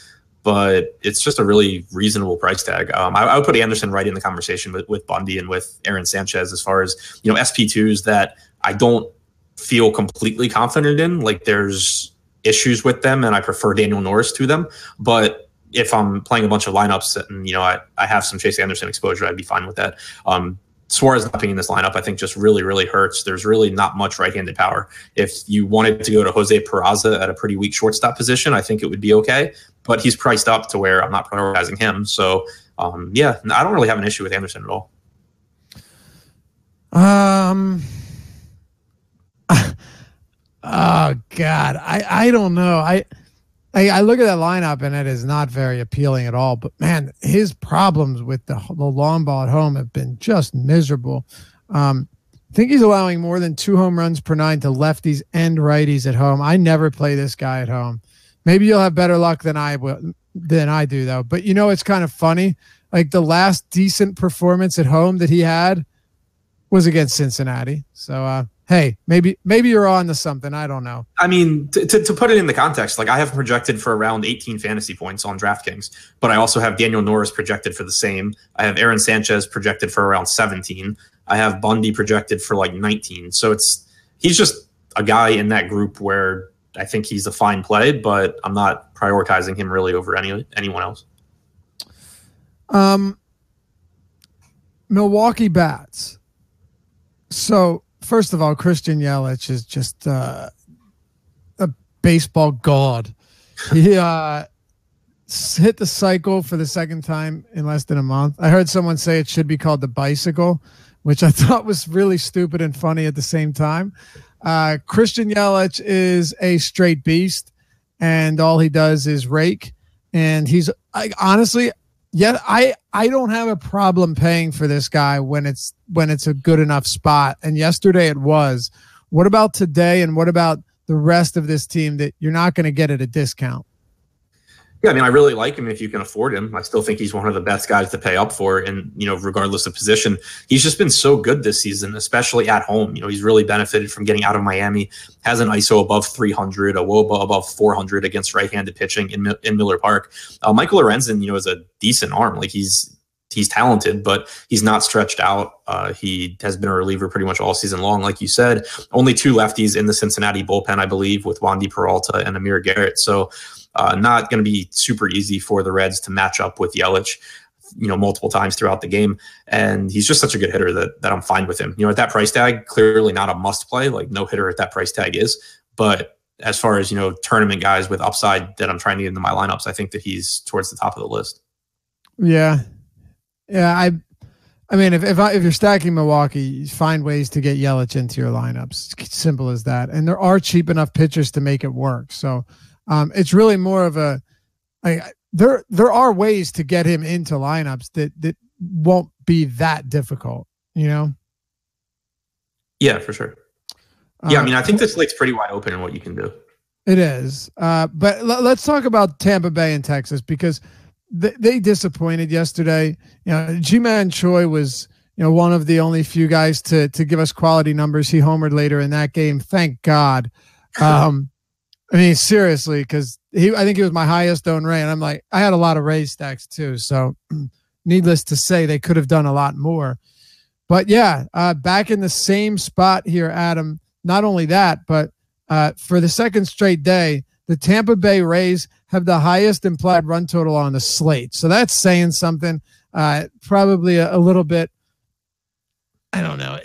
but it's just a really reasonable price tag. I would put Anderson right in the conversation with Bundy and with Aaron Sanchez as far as, SP2s that I don't feel completely confident in. There's issues with them, and I prefer Daniel Norris to them. But if I'm playing a bunch of lineups and, I have some Chase Anderson exposure, I'd be fine with that. Suarez not being in this lineup, I think, just really, really hurts. There's really not much right-handed power. If you wanted to go to Jose Peraza at a pretty weak shortstop position, I think it would be okay. But he's priced up to where I'm not prioritizing him. So Yeah, I don't really have an issue with Anderson at all. Oh God, I don't know. I look at that lineup and it is not very appealing at all. But man, his problems with the long ball at home have been just miserable. I think he's allowing more than 2 home runs per 9 to lefties and righties at home. I never play this guy at home. Maybe you'll have better luck than I do though. But it's kind of funny. Like the last decent performance at home that he had was against Cincinnati. So hey, maybe you're on to something. I don't know. I mean, to put it in the context, like I have projected for around 18 fantasy points on DraftKings, but I also have Daniel Norris projected for the same. I have Aaron Sanchez projected for around 17. I have Bundy projected for like 19. So he's just a guy in that group where I think he's a fine play, but I'm not prioritizing him really over anyone else. Milwaukee bats. So first of all, Christian Yelich is just a baseball god. He hit the cycle for the second time in less than a month. I heard someone say it should be called the bicycle, which I thought was really stupid and funny at the same time. Christian Yelich is a straight beast, and all he does is rake. And he's honestly, I don't have a problem paying for this guy when it's a good enough spot. And yesterday it was. What about today? And what about the rest of this team that you're not going to get at a discount? Yeah, I mean, I really like him if you can afford him. I still think he's one of the best guys to pay up for, and regardless of position, he's just been so good this season, especially at home. He's really benefited from getting out of Miami. Has an ISO above 300, a WOBA above 400 against right-handed pitching in Miller Park. Michael Lorenzen, is a decent arm. Like he's talented, but he's not stretched out. He has been a reliever pretty much all season long, like you said. Only 2 lefties in the Cincinnati bullpen, I believe, with Wandy Peralta and Amir Garrett. So. Not going to be super easy for the Reds to match up with Yelich, multiple times throughout the game. And he's just such a good hitter that I'm fine with him. At that price tag, clearly not a must play, like no hitter at that price tag is. But as far as, tournament guys with upside that I'm trying to get into my lineups, I think that he's towards the top of the list. Yeah. Yeah. I mean, if you're stacking Milwaukee, find ways to get Yelich into your lineups. It's simple as that. And there are cheap enough pitchers to make it work. So, it's really more of there are ways to get him into lineups that won't be that difficult, Yeah, for sure. Yeah, I mean, I think this slate's pretty wide open in what you can do. It is. But let's talk about Tampa Bay and Texas, because they disappointed yesterday. Ji-Man Choi was, one of the only few guys to give us quality numbers. He homered later in that game. Thank God. I mean, seriously, because I think he was my highest owned Ray, and I'm like, I had a lot of Rays stacks too. So, needless to say, they could have done a lot more. But yeah, back in the same spot here, Adam. Not only that, but for the second straight day, the Tampa Bay Rays have the highest implied run total on the slate. So that's saying something. Probably a little bit, I don't know.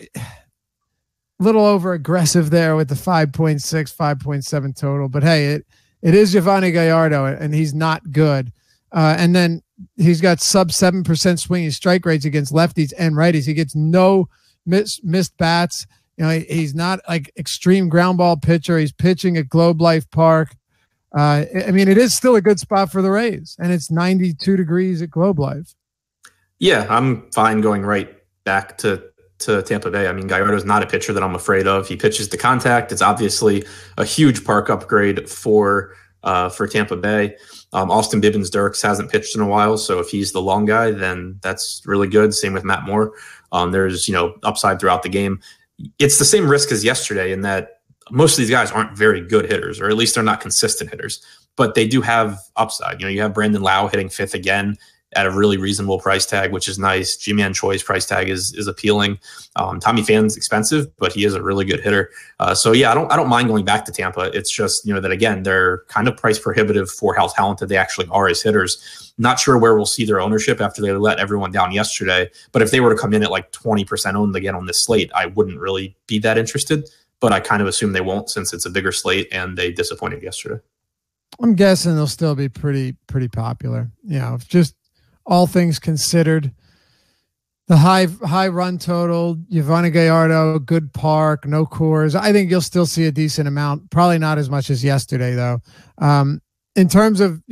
Little over aggressive there with the 5.6, 5.7 total, but hey, it is Giovanni Gallardo, and he's not good. And then he's got sub 7% swinging strike rates against lefties and righties. He gets no missed bats. He's not like extreme ground ball pitcher. He's pitching at Globe Life Park. I mean, it is still a good spot for the Rays, and it's 92 degrees at Globe Life. Yeah, I'm fine going right back to Tampa Bay. I mean, Gallardo's not a pitcher that I'm afraid of. He pitches to contact. It's obviously a huge park upgrade for Tampa Bay. Austin Bibbins-Dirks hasn't pitched in a while, so if he's the long guy, then that's really good. Same with Matt Moore. There's upside throughout the game. It's the same risk as yesterday in that most of these guys aren't very good hitters, or at least they're not consistent hitters, but they do have upside. You have Brandon Lau hitting 5th again at a really reasonable price tag, which is nice. Ji-Man Choi's price tag is appealing. Tommy Phan's expensive, but he is a really good hitter. So yeah, I don't mind going back to Tampa. It's just, that again, they're kind of price prohibitive for how talented they actually are as hitters. Not sure where we'll see their ownership after they let everyone down yesterday. But if they were to come in at like 20% owned again on this slate, I wouldn't really be that interested. But I kind of assume they won't, since it's a bigger slate and they disappointed yesterday. I'm guessing they'll still be pretty popular. Just all things considered. The high run total, Yvonne Gallardo, good park, no cores. I think you'll still see a decent amount. Probably not as much as yesterday, though. In terms of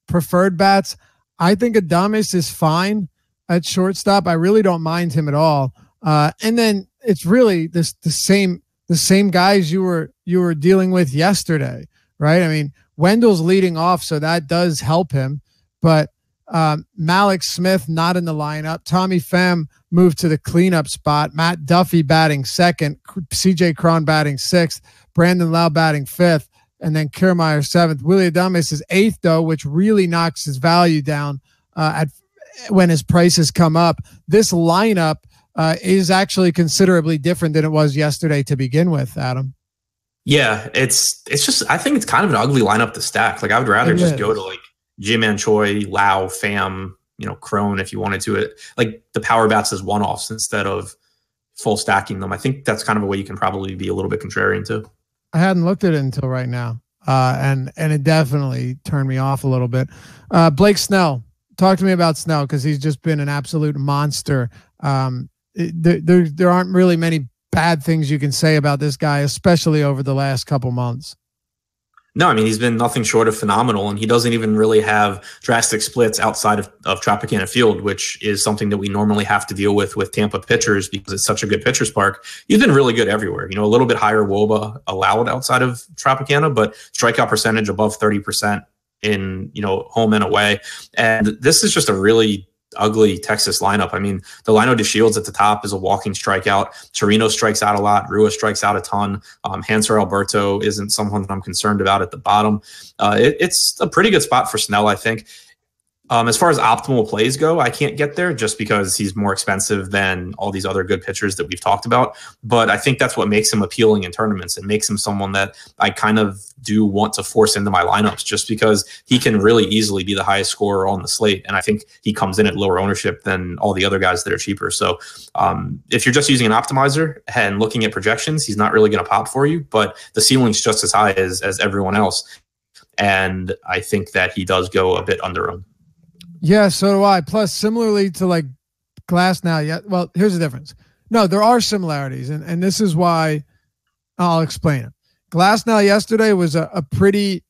preferred bats, I think Adames is fine at shortstop. I really don't mind him at all. And then it's really the same guys you were dealing with yesterday, right? I mean, Wendell's leading off, so that does help him, but Malik Smith not in the lineup. Tommy Pham moved to the cleanup spot. Matt Duffy batting second. CJ Cron batting sixth. Brandon Lau batting fifth. And then Kiermaier seventh. Willy Adames is eighth, though, which really knocks his value down when his prices come up. This lineup is actually considerably different than it was yesterday to begin with, Adam. Yeah, it's just, I think it's kind of an ugly lineup to stack. Like, I would rather just go to like Ji-Man Choi, Lau, Pham, Crone if you wanted to. It like the power bats as one-offs instead of full stacking them. I think that's kind of a way you can probably be a little bit contrarian too. I hadn't looked at it until right now, and it definitely turned me off a little bit. Blake Snell, talk to me about Snell because he's just been an absolute monster. There aren't really many bad things you can say about this guy, especially over the last couple months. No, I mean, he's been nothing short of phenomenal, and he doesn't even really have drastic splits outside of Tropicana Field, which is something that we normally have to deal with Tampa pitchers because it's such a good pitcher's park. He's been really good everywhere. A little bit higher WOBA allowed outside of Tropicana, but strikeout percentage above 30% in, home and away. And this is just a really ugly Texas lineup. I mean, Delino DeShields at the top is a walking strikeout. Torino strikes out a lot. Rua strikes out a ton. Hanser Alberto isn't someone that I'm concerned about at the bottom. It's a pretty good spot for Snell, I think. As far as optimal plays go, I can't get there just because he's more expensive than all these other good pitchers that we've talked about. But I think that's what makes him appealing in tournaments and makes him someone that I kind of do want to force into my lineups just because he can really easily be the highest scorer on the slate. And I think he comes in at lower ownership than all the other guys that are cheaper. So if you're just using an optimizer and looking at projections, he's not really going to pop for you, but the ceiling's just as high as everyone else. And I think that he does go a bit under him. Yeah, so do I. Plus, similarly to like Glasnow, yeah. Well, here's the difference. No, there are similarities, and this is why I'll explain it. Glasnow yesterday was a pretty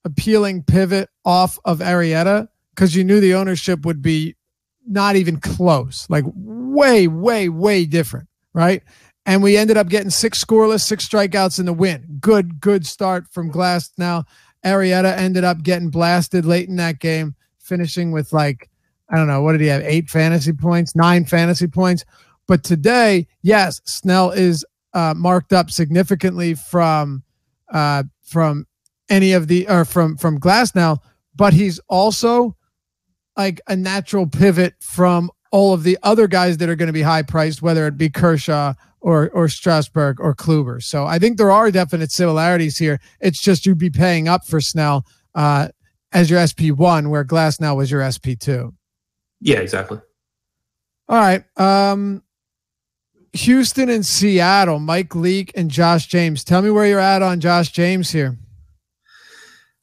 appealing pivot off of Arrieta because you knew the ownership would be not even close, like way, way, way different, right? And we ended up getting 6 scoreless, 6 strikeouts in the win. Good start from Glasnow. Arrieta ended up getting blasted late in that game, finishing with like, I don't know, what did he have? 9 fantasy points. But today, yes, Snell is marked up significantly from any of the, or from Glasnow, but he's also like a natural pivot from all of the other guys that are going to be high priced, whether it be Kershaw or Strasburg or Kluber. So I think there are definite similarities here. It's just you'd be paying up for Snell as your SP1, where Glasnow was your SP2. Yeah, exactly. All right. Houston and Seattle, Mike Leake and Josh James. Tell me where you're at on Josh James here.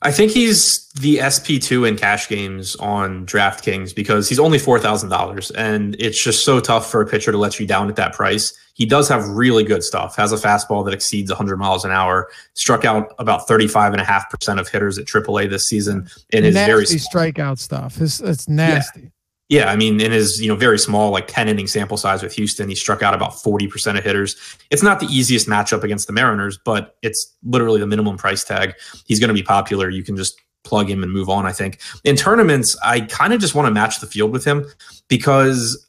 I think he's the SP2 in cash games on DraftKings because he's only $4,000, and it's just so tough for a pitcher to let you down at that price. He does have really good stuff, has a fastball that exceeds 100 miles an hour, struck out about 35.5% of hitters at AAA this season. In his very strikeout stuff. It's nasty. Yeah, I mean, in his very small, like 10-inning sample size with Houston, he struck out about 40% of hitters. It's not the easiest matchup against the Mariners, but it's literally the minimum price tag. He's going to be popular. You can just plug him and move on, I think. In tournaments, I kind of just want to match the field with him because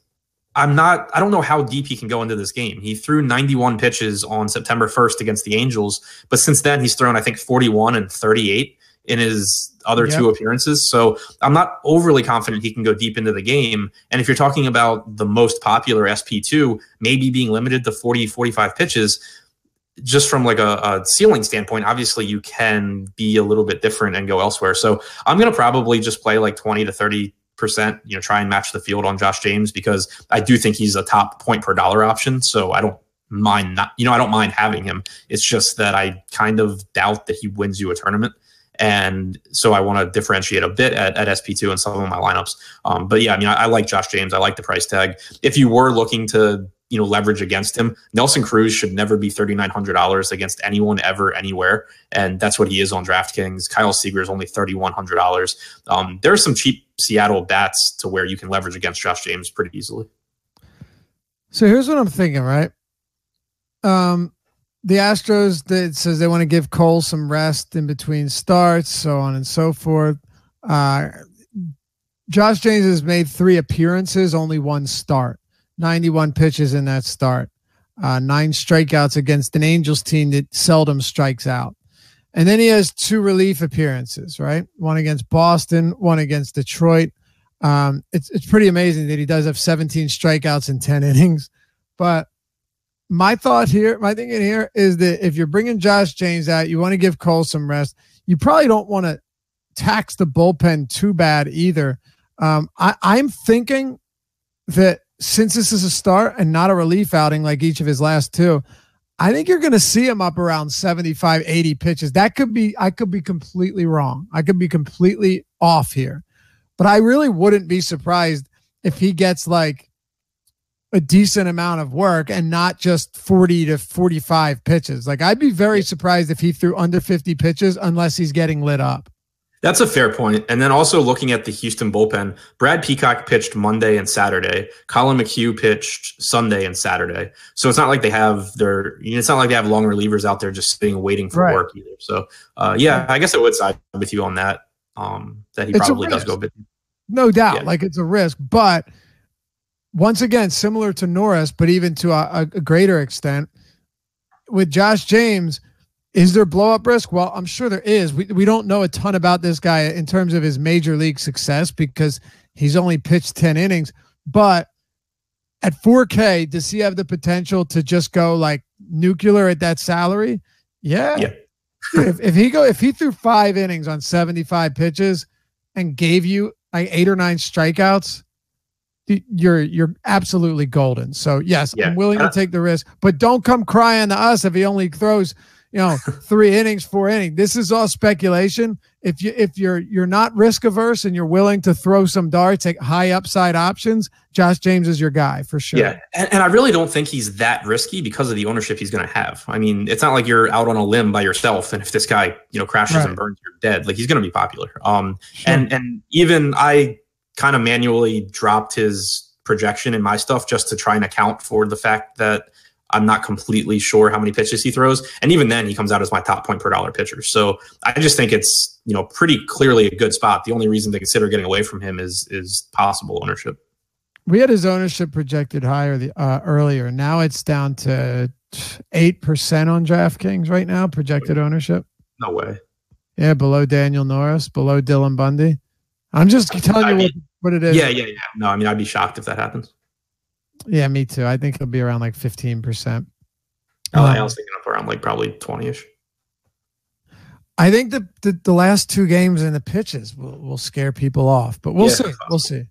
I don't know how deep he can go into this game. He threw 91 pitches on September 1st against the Angels, but since then he's thrown, I think, 41 and 38 in his other 2 appearances. So I'm not overly confident he can go deep into the game. And if you're talking about the most popular SP2, maybe being limited to 40, 45 pitches, just from like a ceiling standpoint, obviously you can be a little bit different and go elsewhere. So I'm going to probably just play like 20 to 30%, try and match the field on Josh James because I do think he's a top point per dollar option. So I don't mind having him. It's just that I kind of doubt that he wins you a tournament. And so I want to differentiate a bit at SP2 in some of my lineups. But yeah, I mean, I like Josh James. I like the price tag. If you were looking to, leverage against him, Nelson Cruz should never be $3,900 against anyone ever, anywhere. And that's what he is on DraftKings. Kyle Seager is only $3,100. There are some cheap Seattle bats to where you can leverage against Josh James pretty easily. So here's what I'm thinking, right? The Astros, that says they want to give Cole some rest in between starts, so on and so forth. Josh James has made 3 appearances, only 1 start. 91 pitches in that start. 9 strikeouts against an Angels team that seldom strikes out. And then he has 2 relief appearances, right? 1 against Boston, 1 against Detroit. It's pretty amazing that he does have 17 strikeouts in 10 innings. But my thinking here is that if you're bringing Josh James out, you want to give Cole some rest. You probably don't want to tax the bullpen too bad either. I'm thinking that since this is a start and not a relief outing like each of his last 2, I think you're going to see him up around 75, 80 pitches. I could be completely wrong. I could be completely off here. But I really wouldn't be surprised if he gets like a decent amount of work and not just 40 to 45 pitches. Like, I'd be very surprised if he threw under 50 pitches unless he's getting lit up. That's a fair point. And then also looking at the Houston bullpen, Brad Peacock pitched Monday and Saturday. Colin McHugh pitched Sunday and Saturday. So it's not like they have long relievers out there just sitting waiting for work either. So yeah, I guess I would side with you on that. That he probably does go bit. No doubt. Yeah. Like, it's a risk, but once again, similar to Norris, but even to a greater extent with Josh James, is there blow up risk? Well, I'm sure there is. We don't know a ton about this guy in terms of his major league success because he's only pitched 10 innings, but at 4K, does he have the potential to just go like nuclear at that salary? Yeah. if he threw 5 innings on 75 pitches and gave you like 8 or 9 strikeouts, you're absolutely golden. So yes, I'm willing to take the risk, but don't come crying to us if he only throws 3 innings, 4 innings. This is all speculation. If you're not risk averse and you're willing to throw some darts at high upside options, Josh James is your guy for sure. Yeah, and I really don't think he's that risky because of the ownership he's going to have. I mean, it's not like you're out on a limb by yourself, and if this guy crashes and burns, you're dead. Like, he's going to be popular. And even I kind of manually dropped his projection in my stuff just to try and account for the fact that I'm not completely sure how many pitches he throws. And even then, he comes out as my top point per dollar pitcher. So I just think it's, pretty clearly a good spot. The only reason to consider getting away from him is possible ownership. We had his ownership projected higher earlier. Now it's down to 8% on DraftKings right now, projected ownership. No way. Yeah, below Daniel Norris, below Dylan Bundy. I'm just telling you what it is. Yeah. No, I mean, I'd be shocked if that happens. Yeah, me too. I think it'll be around like 15%. I was thinking up around like probably 20-ish. I think the last 2 games and the pitches will scare people off, but we'll see. We'll see.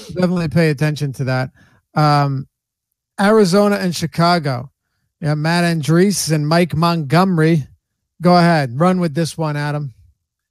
Definitely pay attention to that. Arizona and Chicago. Yeah, Matt Hendriks and Mike Montgomery. Go ahead. Run with this one, Adam.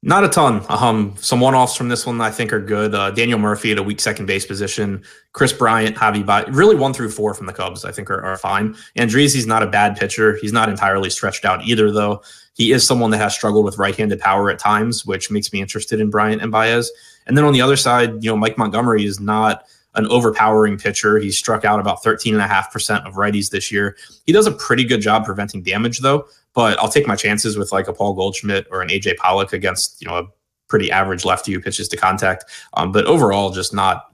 Not a ton. Some one-offs from this one I think are good. Daniel Murphy at a weak second base position. Chris Bryant, Javi Baez, really 1 through 4 from the Cubs I think are fine. Andriesi's not a bad pitcher. He's not entirely stretched out either, though. He is someone that has struggled with right-handed power at times, which makes me interested in Bryant and Baez. And then on the other side, Mike Montgomery is not an overpowering pitcher. He struck out about 13.5% of righties this year. He does a pretty good job preventing damage, though. But I'll take my chances with like a Paul Goldschmidt or an AJ Pollock against, a pretty average lefty who pitches to contact. But overall, just not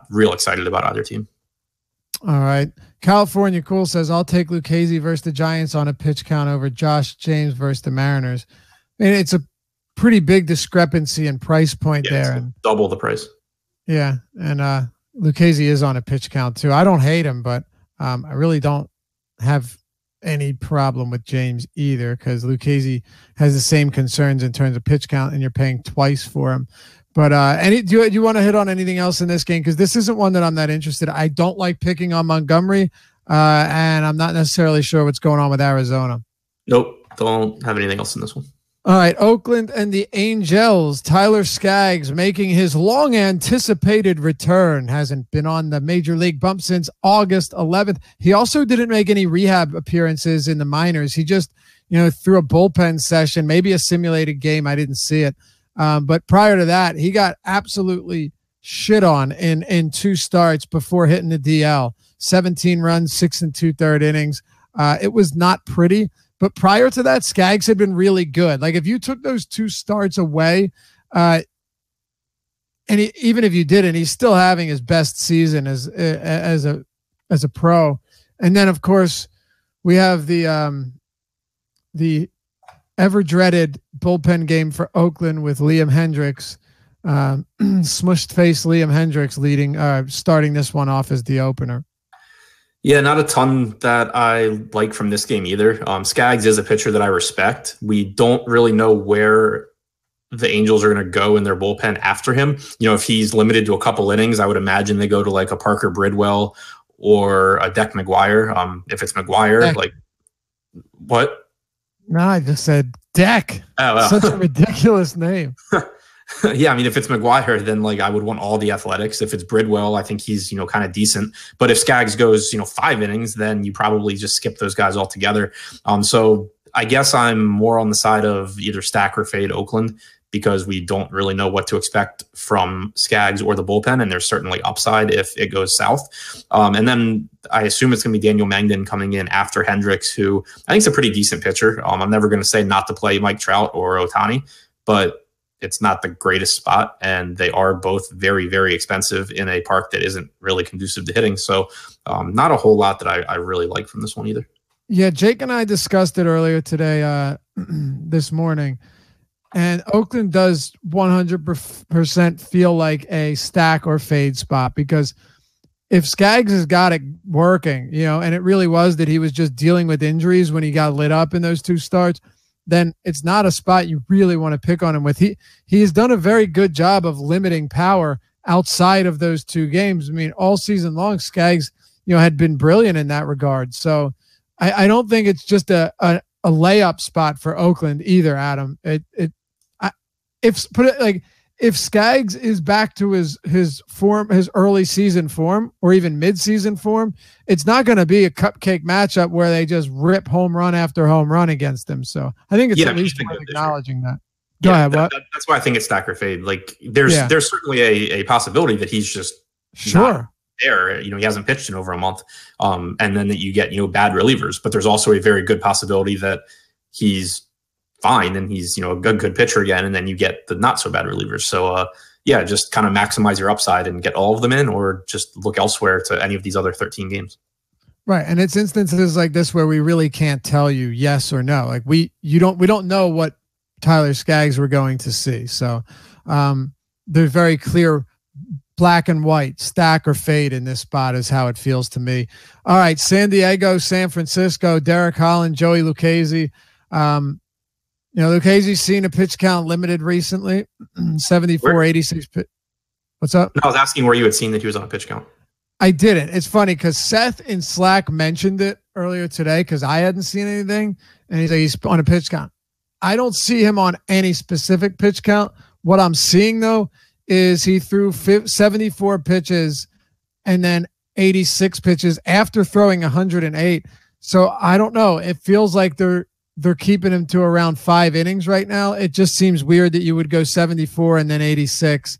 real excited about either team. All right. California Cool says, I'll take Lucchesi versus the Giants on a pitch count over Josh James versus the Mariners. I mean, it's a pretty big discrepancy in price point there. And double the price. Yeah. And Lucchesi is on a pitch count too. I don't hate him, but I really don't have any problem with James either because Lucchesi has the same concerns in terms of pitch count and you're paying twice for him. But do you want to hit on anything else in this game? Because this isn't one that I'm that interested. I don't like picking on Montgomery and I'm not necessarily sure what's going on with Arizona. Nope. Don't have anything else in this one. All right, Oakland and the Angels. Tyler Skaggs making his long-anticipated return. Hasn't been on the major league bump since August 11th. He also didn't make any rehab appearances in the minors. He just, threw a bullpen session, maybe a simulated game. I didn't see it. But prior to that, he got absolutely shit on in 2 starts before hitting the DL. 17 runs, 6 2/3 innings. It was not pretty. But prior to that, Skaggs had been really good. Like if you took those 2 starts away, and even if you didn't, he's still having his best season as a pro. And then of course we have the ever dreaded bullpen game for Oakland with Liam Hendriks, smushed face Liam Hendriks starting this one off as the opener. Yeah, not a ton that I like from this game either. Skaggs is a pitcher that I respect. We don't really know where the Angels are going to go in their bullpen after him. If he's limited to a couple innings, I would imagine they go to like a Parker Bridwell or a Deck McGuire. If it's McGuire, Deck. like what? No, I just said Deck. Oh, well. Such a ridiculous name. Yeah, I mean, if it's McGuire, then like I would want all the athletics. If it's Bridwell, I think he's kind of decent. But if Skaggs goes 5 innings, then you probably just skip those guys altogether. So I guess I'm more on the side of either stack or fade Oakland because we don't really know what to expect from Skaggs or the bullpen, and there's certainly upside if it goes south. And then I assume it's going to be Daniel Mangden coming in after Hendriks, who I think is a pretty decent pitcher. I'm never going to say not to play Mike Trout or Ohtani, but it's not the greatest spot, and they are both very, very expensive in a park that isn't really conducive to hitting. So not a whole lot that I really like from this one either. Yeah, Jake and I discussed it earlier today, this morning, and Oakland does 100% feel like a stack or fade spot because if Skaggs has got it working, and it really was that he was just dealing with injuries when he got lit up in those 2 starts, then it's not a spot you really want to pick on him with. He has done a very good job of limiting power outside of those 2 games. I mean, all season long, Skaggs, had been brilliant in that regard. So I don't think it's just a layup spot for Oakland either, Adam. If Skaggs is back to his form, his early season form, or even mid-season form, it's not going to be a cupcake matchup where they just rip home run after home run against him. So I think it's at least worth acknowledging that. Go ahead. That's why I think it's stack or fade. Like there's certainly a possibility that he's just not there. He hasn't pitched in over a month, and then that you get bad relievers. But there's also a very good possibility that he's fine and he's a good pitcher again, and then you get the not so bad relievers. So just kind of maximize your upside and get all of them in, or just look elsewhere to any of these other 13 games. Right. And it's instances like this where we really can't tell you yes or no. Like we don't know what Tyler Skaggs we're going to see. So there's very clear black and white, stack or fade in this spot is how it feels to me. All right, San Diego, San Francisco, Derek Holland, Joey Lucchesi. Lucchese's seen a pitch count limited recently, 74, 86. What's up? No, I was asking where you had seen that he was on a pitch count. I didn't. It's funny because Seth in Slack mentioned it earlier today because I hadn't seen anything, and he's like, he's on a pitch count. I don't see him on any specific pitch count. What I'm seeing, though, is he threw 74 pitches and then 86 pitches after throwing 108. So I don't know. It feels like they're keeping him to around 5 innings right now. It just seems weird that you would go 74 and then 86,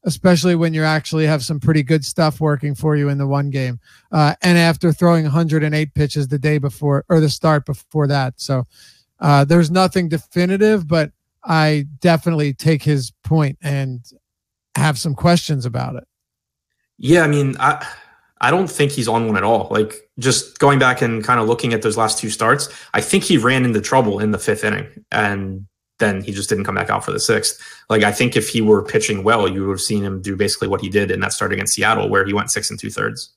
especially when you actually have some pretty good stuff working for you in the one game. And after throwing 108 pitches the day before, or the start before that. So there's nothing definitive, but I definitely take his point and have some questions about it. Yeah, I mean, I don't think he's on one at all. Like, just going back and kind of looking at those last 2 starts, I think he ran into trouble in the 5th inning, and then he just didn't come back out for the 6th. Like, I think if he were pitching well, you would have seen him do basically what he did in that start against Seattle, where he went 6 2/3.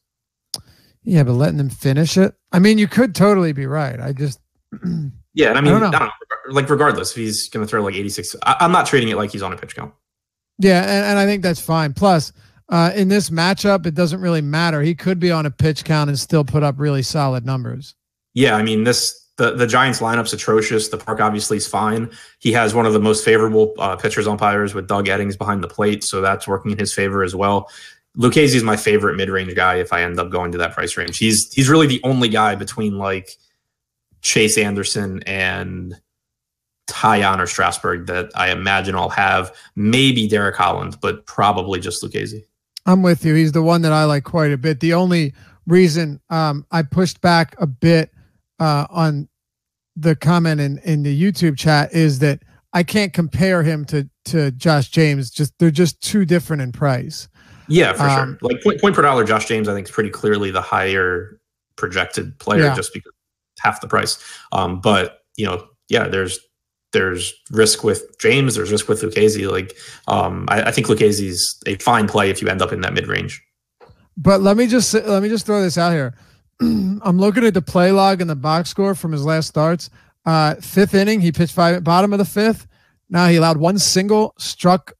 Yeah, but letting him finish it, I mean, you could totally be right. I just yeah, and I mean, I don't know. Like, regardless, if he's going to throw like 86, I'm not treating it like he's on a pitch count. Yeah, and I think that's fine. Plus, in this matchup, it doesn't really matter. He could be on a pitch count and still put up really solid numbers. Yeah, I mean, the The Giants lineup's atrocious. The park obviously is fine. He has one of the most favorable pitchers umpires with Doug Eddings behind the plate, so that's working in his favor as well. Lucchesi is my favorite mid-range guy if I end up going to that price range. He's really the only guy between like Chase Anderson and Tyon or Strasburg that I imagine I'll have. Maybe Derek Holland, but probably just Lucchesi. I'm with you. He's the one that I like quite a bit. The only reason I pushed back a bit on the comment in the YouTube chat is that I can't compare him to Josh James. They're just too different in price. Yeah, for sure. Like point per dollar, Josh James, I think, is pretty clearly the higher projected player just because it's half the price. But there's risk with James. There's risk with Lucchesi. Like, I think Lucchesi's a fine play if you end up in that mid range. But let me just throw this out here. I'm looking at the play log and the box score from his last starts. 5th inning, he pitched 5 at bottom of the 5th. Now he allowed 1 single, struck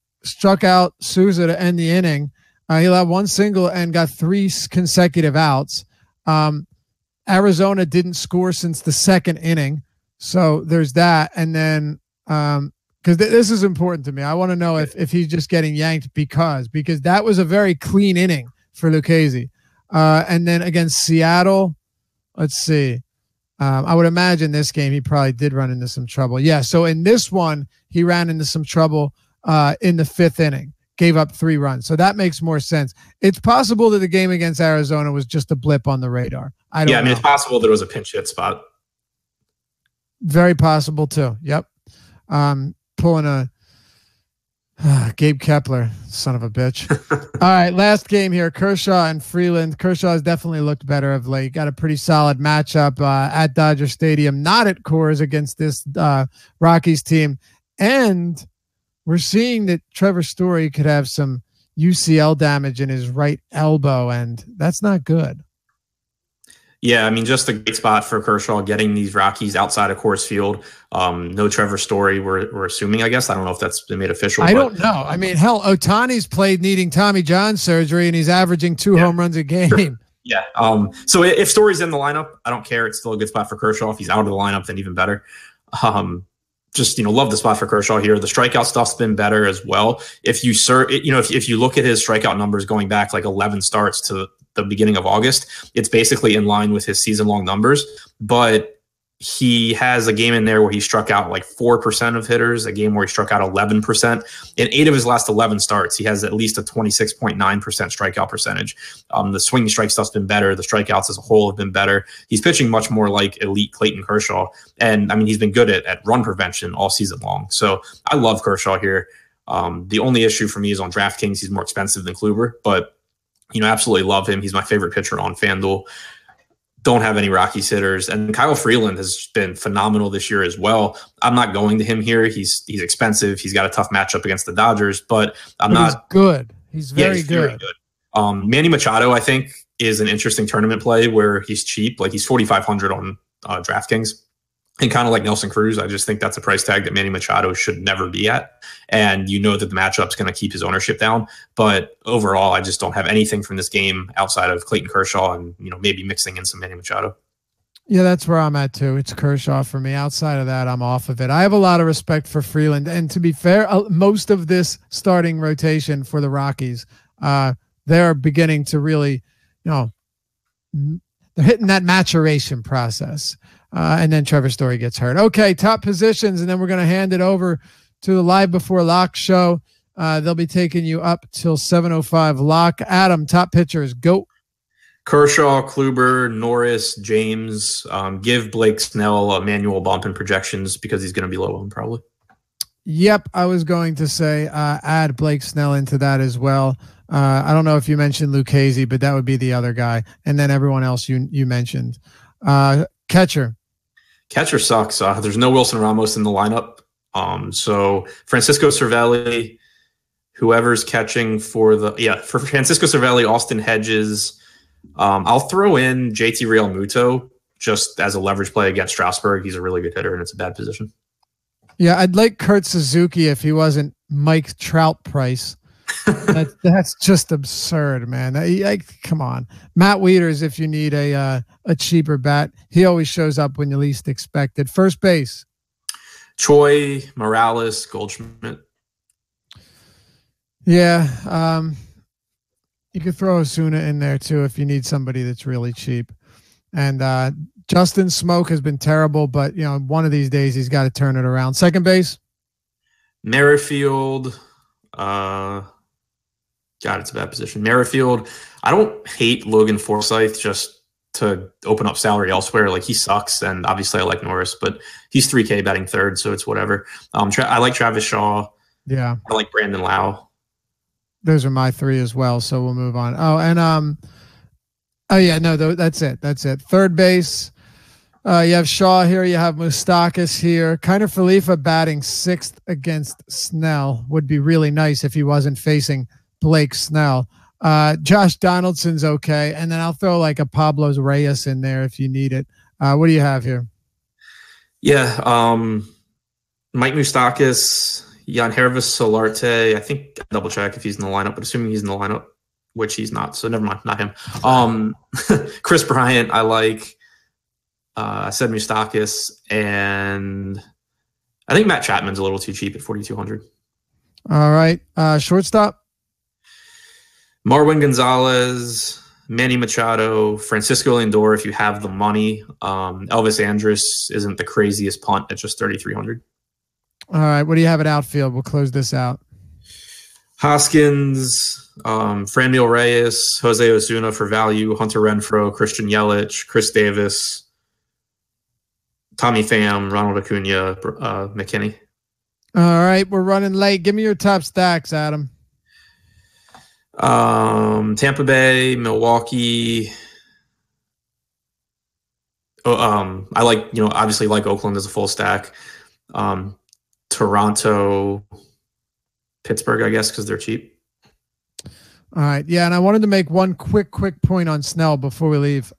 out Souza to end the inning. He allowed 1 single and got 3 consecutive outs. Arizona didn't score since the 2nd inning. So there's that. And then, because this is important to me, I want to know if he's just getting yanked because that was a very clean inning for Lucchesi. And then against Seattle, let's see. I would imagine this game he probably did run into some trouble. Yeah, so in this one, he ran into some trouble in the 5th inning. Gave up 3 runs. So that makes more sense. It's possible that the game against Arizona was just a blip on the radar. I mean, it's possible there was a pinch hit spot. Very possible too. Yep. Pulling a Gabe Kepler, son of a bitch. All right, last game here. Kershaw and Freeland. Kershaw has definitely looked better of late. Got a pretty solid matchup at Dodger Stadium, not at Coors against this Rockies team. And we're seeing that Trevor Story could have some UCL damage in his right elbow, and that's not good. Yeah, I mean, just a great spot for Kershaw getting these Rockies outside of Coors Field. No Trevor Story, we're assuming, I guess. I don't know if that's been made official. I don't know. I mean, hell, Ohtani's played needing Tommy John surgery, and he's averaging 2 home runs a game. Yeah. So if Story's in the lineup, I don't care. It's still a good spot for Kershaw. If he's out of the lineup, then even better. Just, love the spot for Kershaw here. The strikeout stuff's been better as well. If you if you look at his strikeout numbers going back like 11 starts to the beginning of August, it's basically in line with his season-long numbers. But he has a game in there where he struck out like 4% of hitters, a game where he struck out 11%. In 8 of his last 11 starts, he has at least a 26.9% strikeout percentage. The swing strike stuff's been better. The strikeouts as a whole have been better. He's pitching much more like elite Clayton Kershaw. And I mean, he's been good at run prevention all season long. So I love Kershaw here. The only issue for me is on DraftKings. He's more expensive than Kluber, but absolutely love him. He's my favorite pitcher on FanDuel. Don't have any Rockies hitters. And Kyle Freeland has been phenomenal this year as well. I'm not going to him here. He's expensive. He's got a tough matchup against the Dodgers, but he's good. He's very good. Manny Machado, I think, is an interesting tournament play where he's cheap. Like he's 4,500 on DraftKings. And kind of like Nelson Cruz, I just think that's a price tag that Manny Machado should never be at. And that the matchup's going to keep his ownership down. But overall, I just don't have anything from this game outside of Clayton Kershaw and, maybe mixing in some Manny Machado. Yeah, that's where I'm at too. It's Kershaw for me. Outside of that, I'm off of it. I have a lot of respect for Freeland. And to be fair, most of this starting rotation for the Rockies, they're beginning to really, they're hitting that maturation process. And then Trevor Story gets hurt. Okay, top positions, and then we're going to hand it over to the Live Before Lock show. They'll be taking you up till 7:05 lock. Adam, top pitchers, go. Kershaw, Kluber, Norris, James. Give Blake Snell a manual bump in projections because he's going to be low on probably. Yep, I was going to say add Blake Snell into that as well. I don't know if you mentioned Lucchesi, but that would be the other guy. And then everyone else you mentioned. Catcher. Catcher sucks. There's no Wilson Ramos in the lineup. So Francisco Cervelli, whoever's catching for Francisco Cervelli, Austin Hedges. I'll throw in JT Realmuto just as a leverage play against Strasburg. He's a really good hitter and it's a bad position. Yeah, I'd like Kurt Suzuki if he wasn't Mike Trout price. That's just absurd, man. Come on, Matt Wieters. If you need a cheaper bat, he always shows up when you least expect it. First base, Choi, Morales, Goldschmidt. Yeah, you could throw Osuna in there too if you need somebody that's really cheap. And Justin Smoke has been terrible, but one of these days he's got to turn it around. Second base, Merrifield. God, it's a bad position. Merrifield. I don't hate Logan Forsythe just to open up salary elsewhere. Like, he sucks, and obviously I like Norris, but he's $3K batting third, so it's whatever. I like Travis Shaw. Yeah, I like Brandon Lau. Those are my three as well, so we'll move on. Oh, and that's it. That's it. Third base, you have Shaw here. You have Moustakas here. Kiner Falefa batting sixth against Snell. Would be really nice if he wasn't facing Blake Snell. Josh Donaldson's okay, and then I'll throw like a Pablo Reyes in there if you need it. What do you have here? Yeah, Mike Moustakas, Yangervis Solarte. I think I'll double check if he's in the lineup, but assuming he's in the lineup, which he's not, so never mind, not him. Chris Bryant, I like. I said Moustakas, and I think Matt Chapman's a little too cheap at 4,200. All right, shortstop. Marwin Gonzalez, Manny Machado, Francisco Lindor if you have the money. Elvis Andrus isn't the craziest punt at just 3,300. All right, what do you have at outfield? We'll close this out. Hoskins, Franmil Reyes, Jose Osuna for value, Hunter Renfroe, Christian Yelich, Chris Davis, Tommy Pham, Ronald Acuna, McKinney. All right, we're running late. Give me your top stacks, Adam. Tampa Bay, Milwaukee. I like, obviously like Oakland as a full stack. Toronto, Pittsburgh, I guess, because they're cheap. All right. Yeah. And I wanted to make one quick point on Snell before we leave.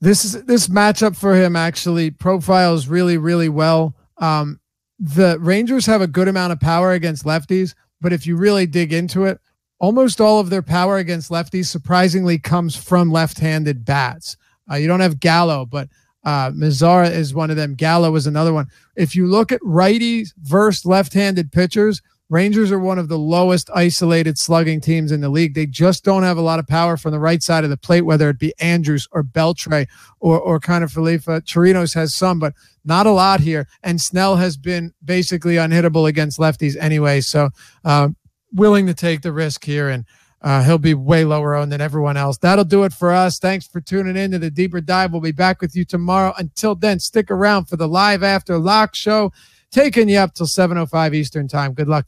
This matchup for him actually profiles really, really well. The Rangers have a good amount of power against lefties, but if you really dig into it, almost all of their power against lefties surprisingly comes from left-handed bats. You don't have Gallo, but Mazzara is one of them. Gallo is another one. If you look at righties versus left-handed pitchers, Rangers are one of the lowest isolated slugging teams in the league. They just don't have a lot of power from the right side of the plate, whether it be Andrews or Beltre or Kiner Falefa. Chirinos has some, but not a lot here. And Snell has been basically unhittable against lefties anyway. So willing to take the risk here, and he'll be way lower owned than everyone else. That'll do it for us. Thanks for tuning in to the Deeper Dive. We'll be back with you tomorrow. Until then, stick around for the Live After Lock show, taking you up till 7:05 Eastern time. Good luck.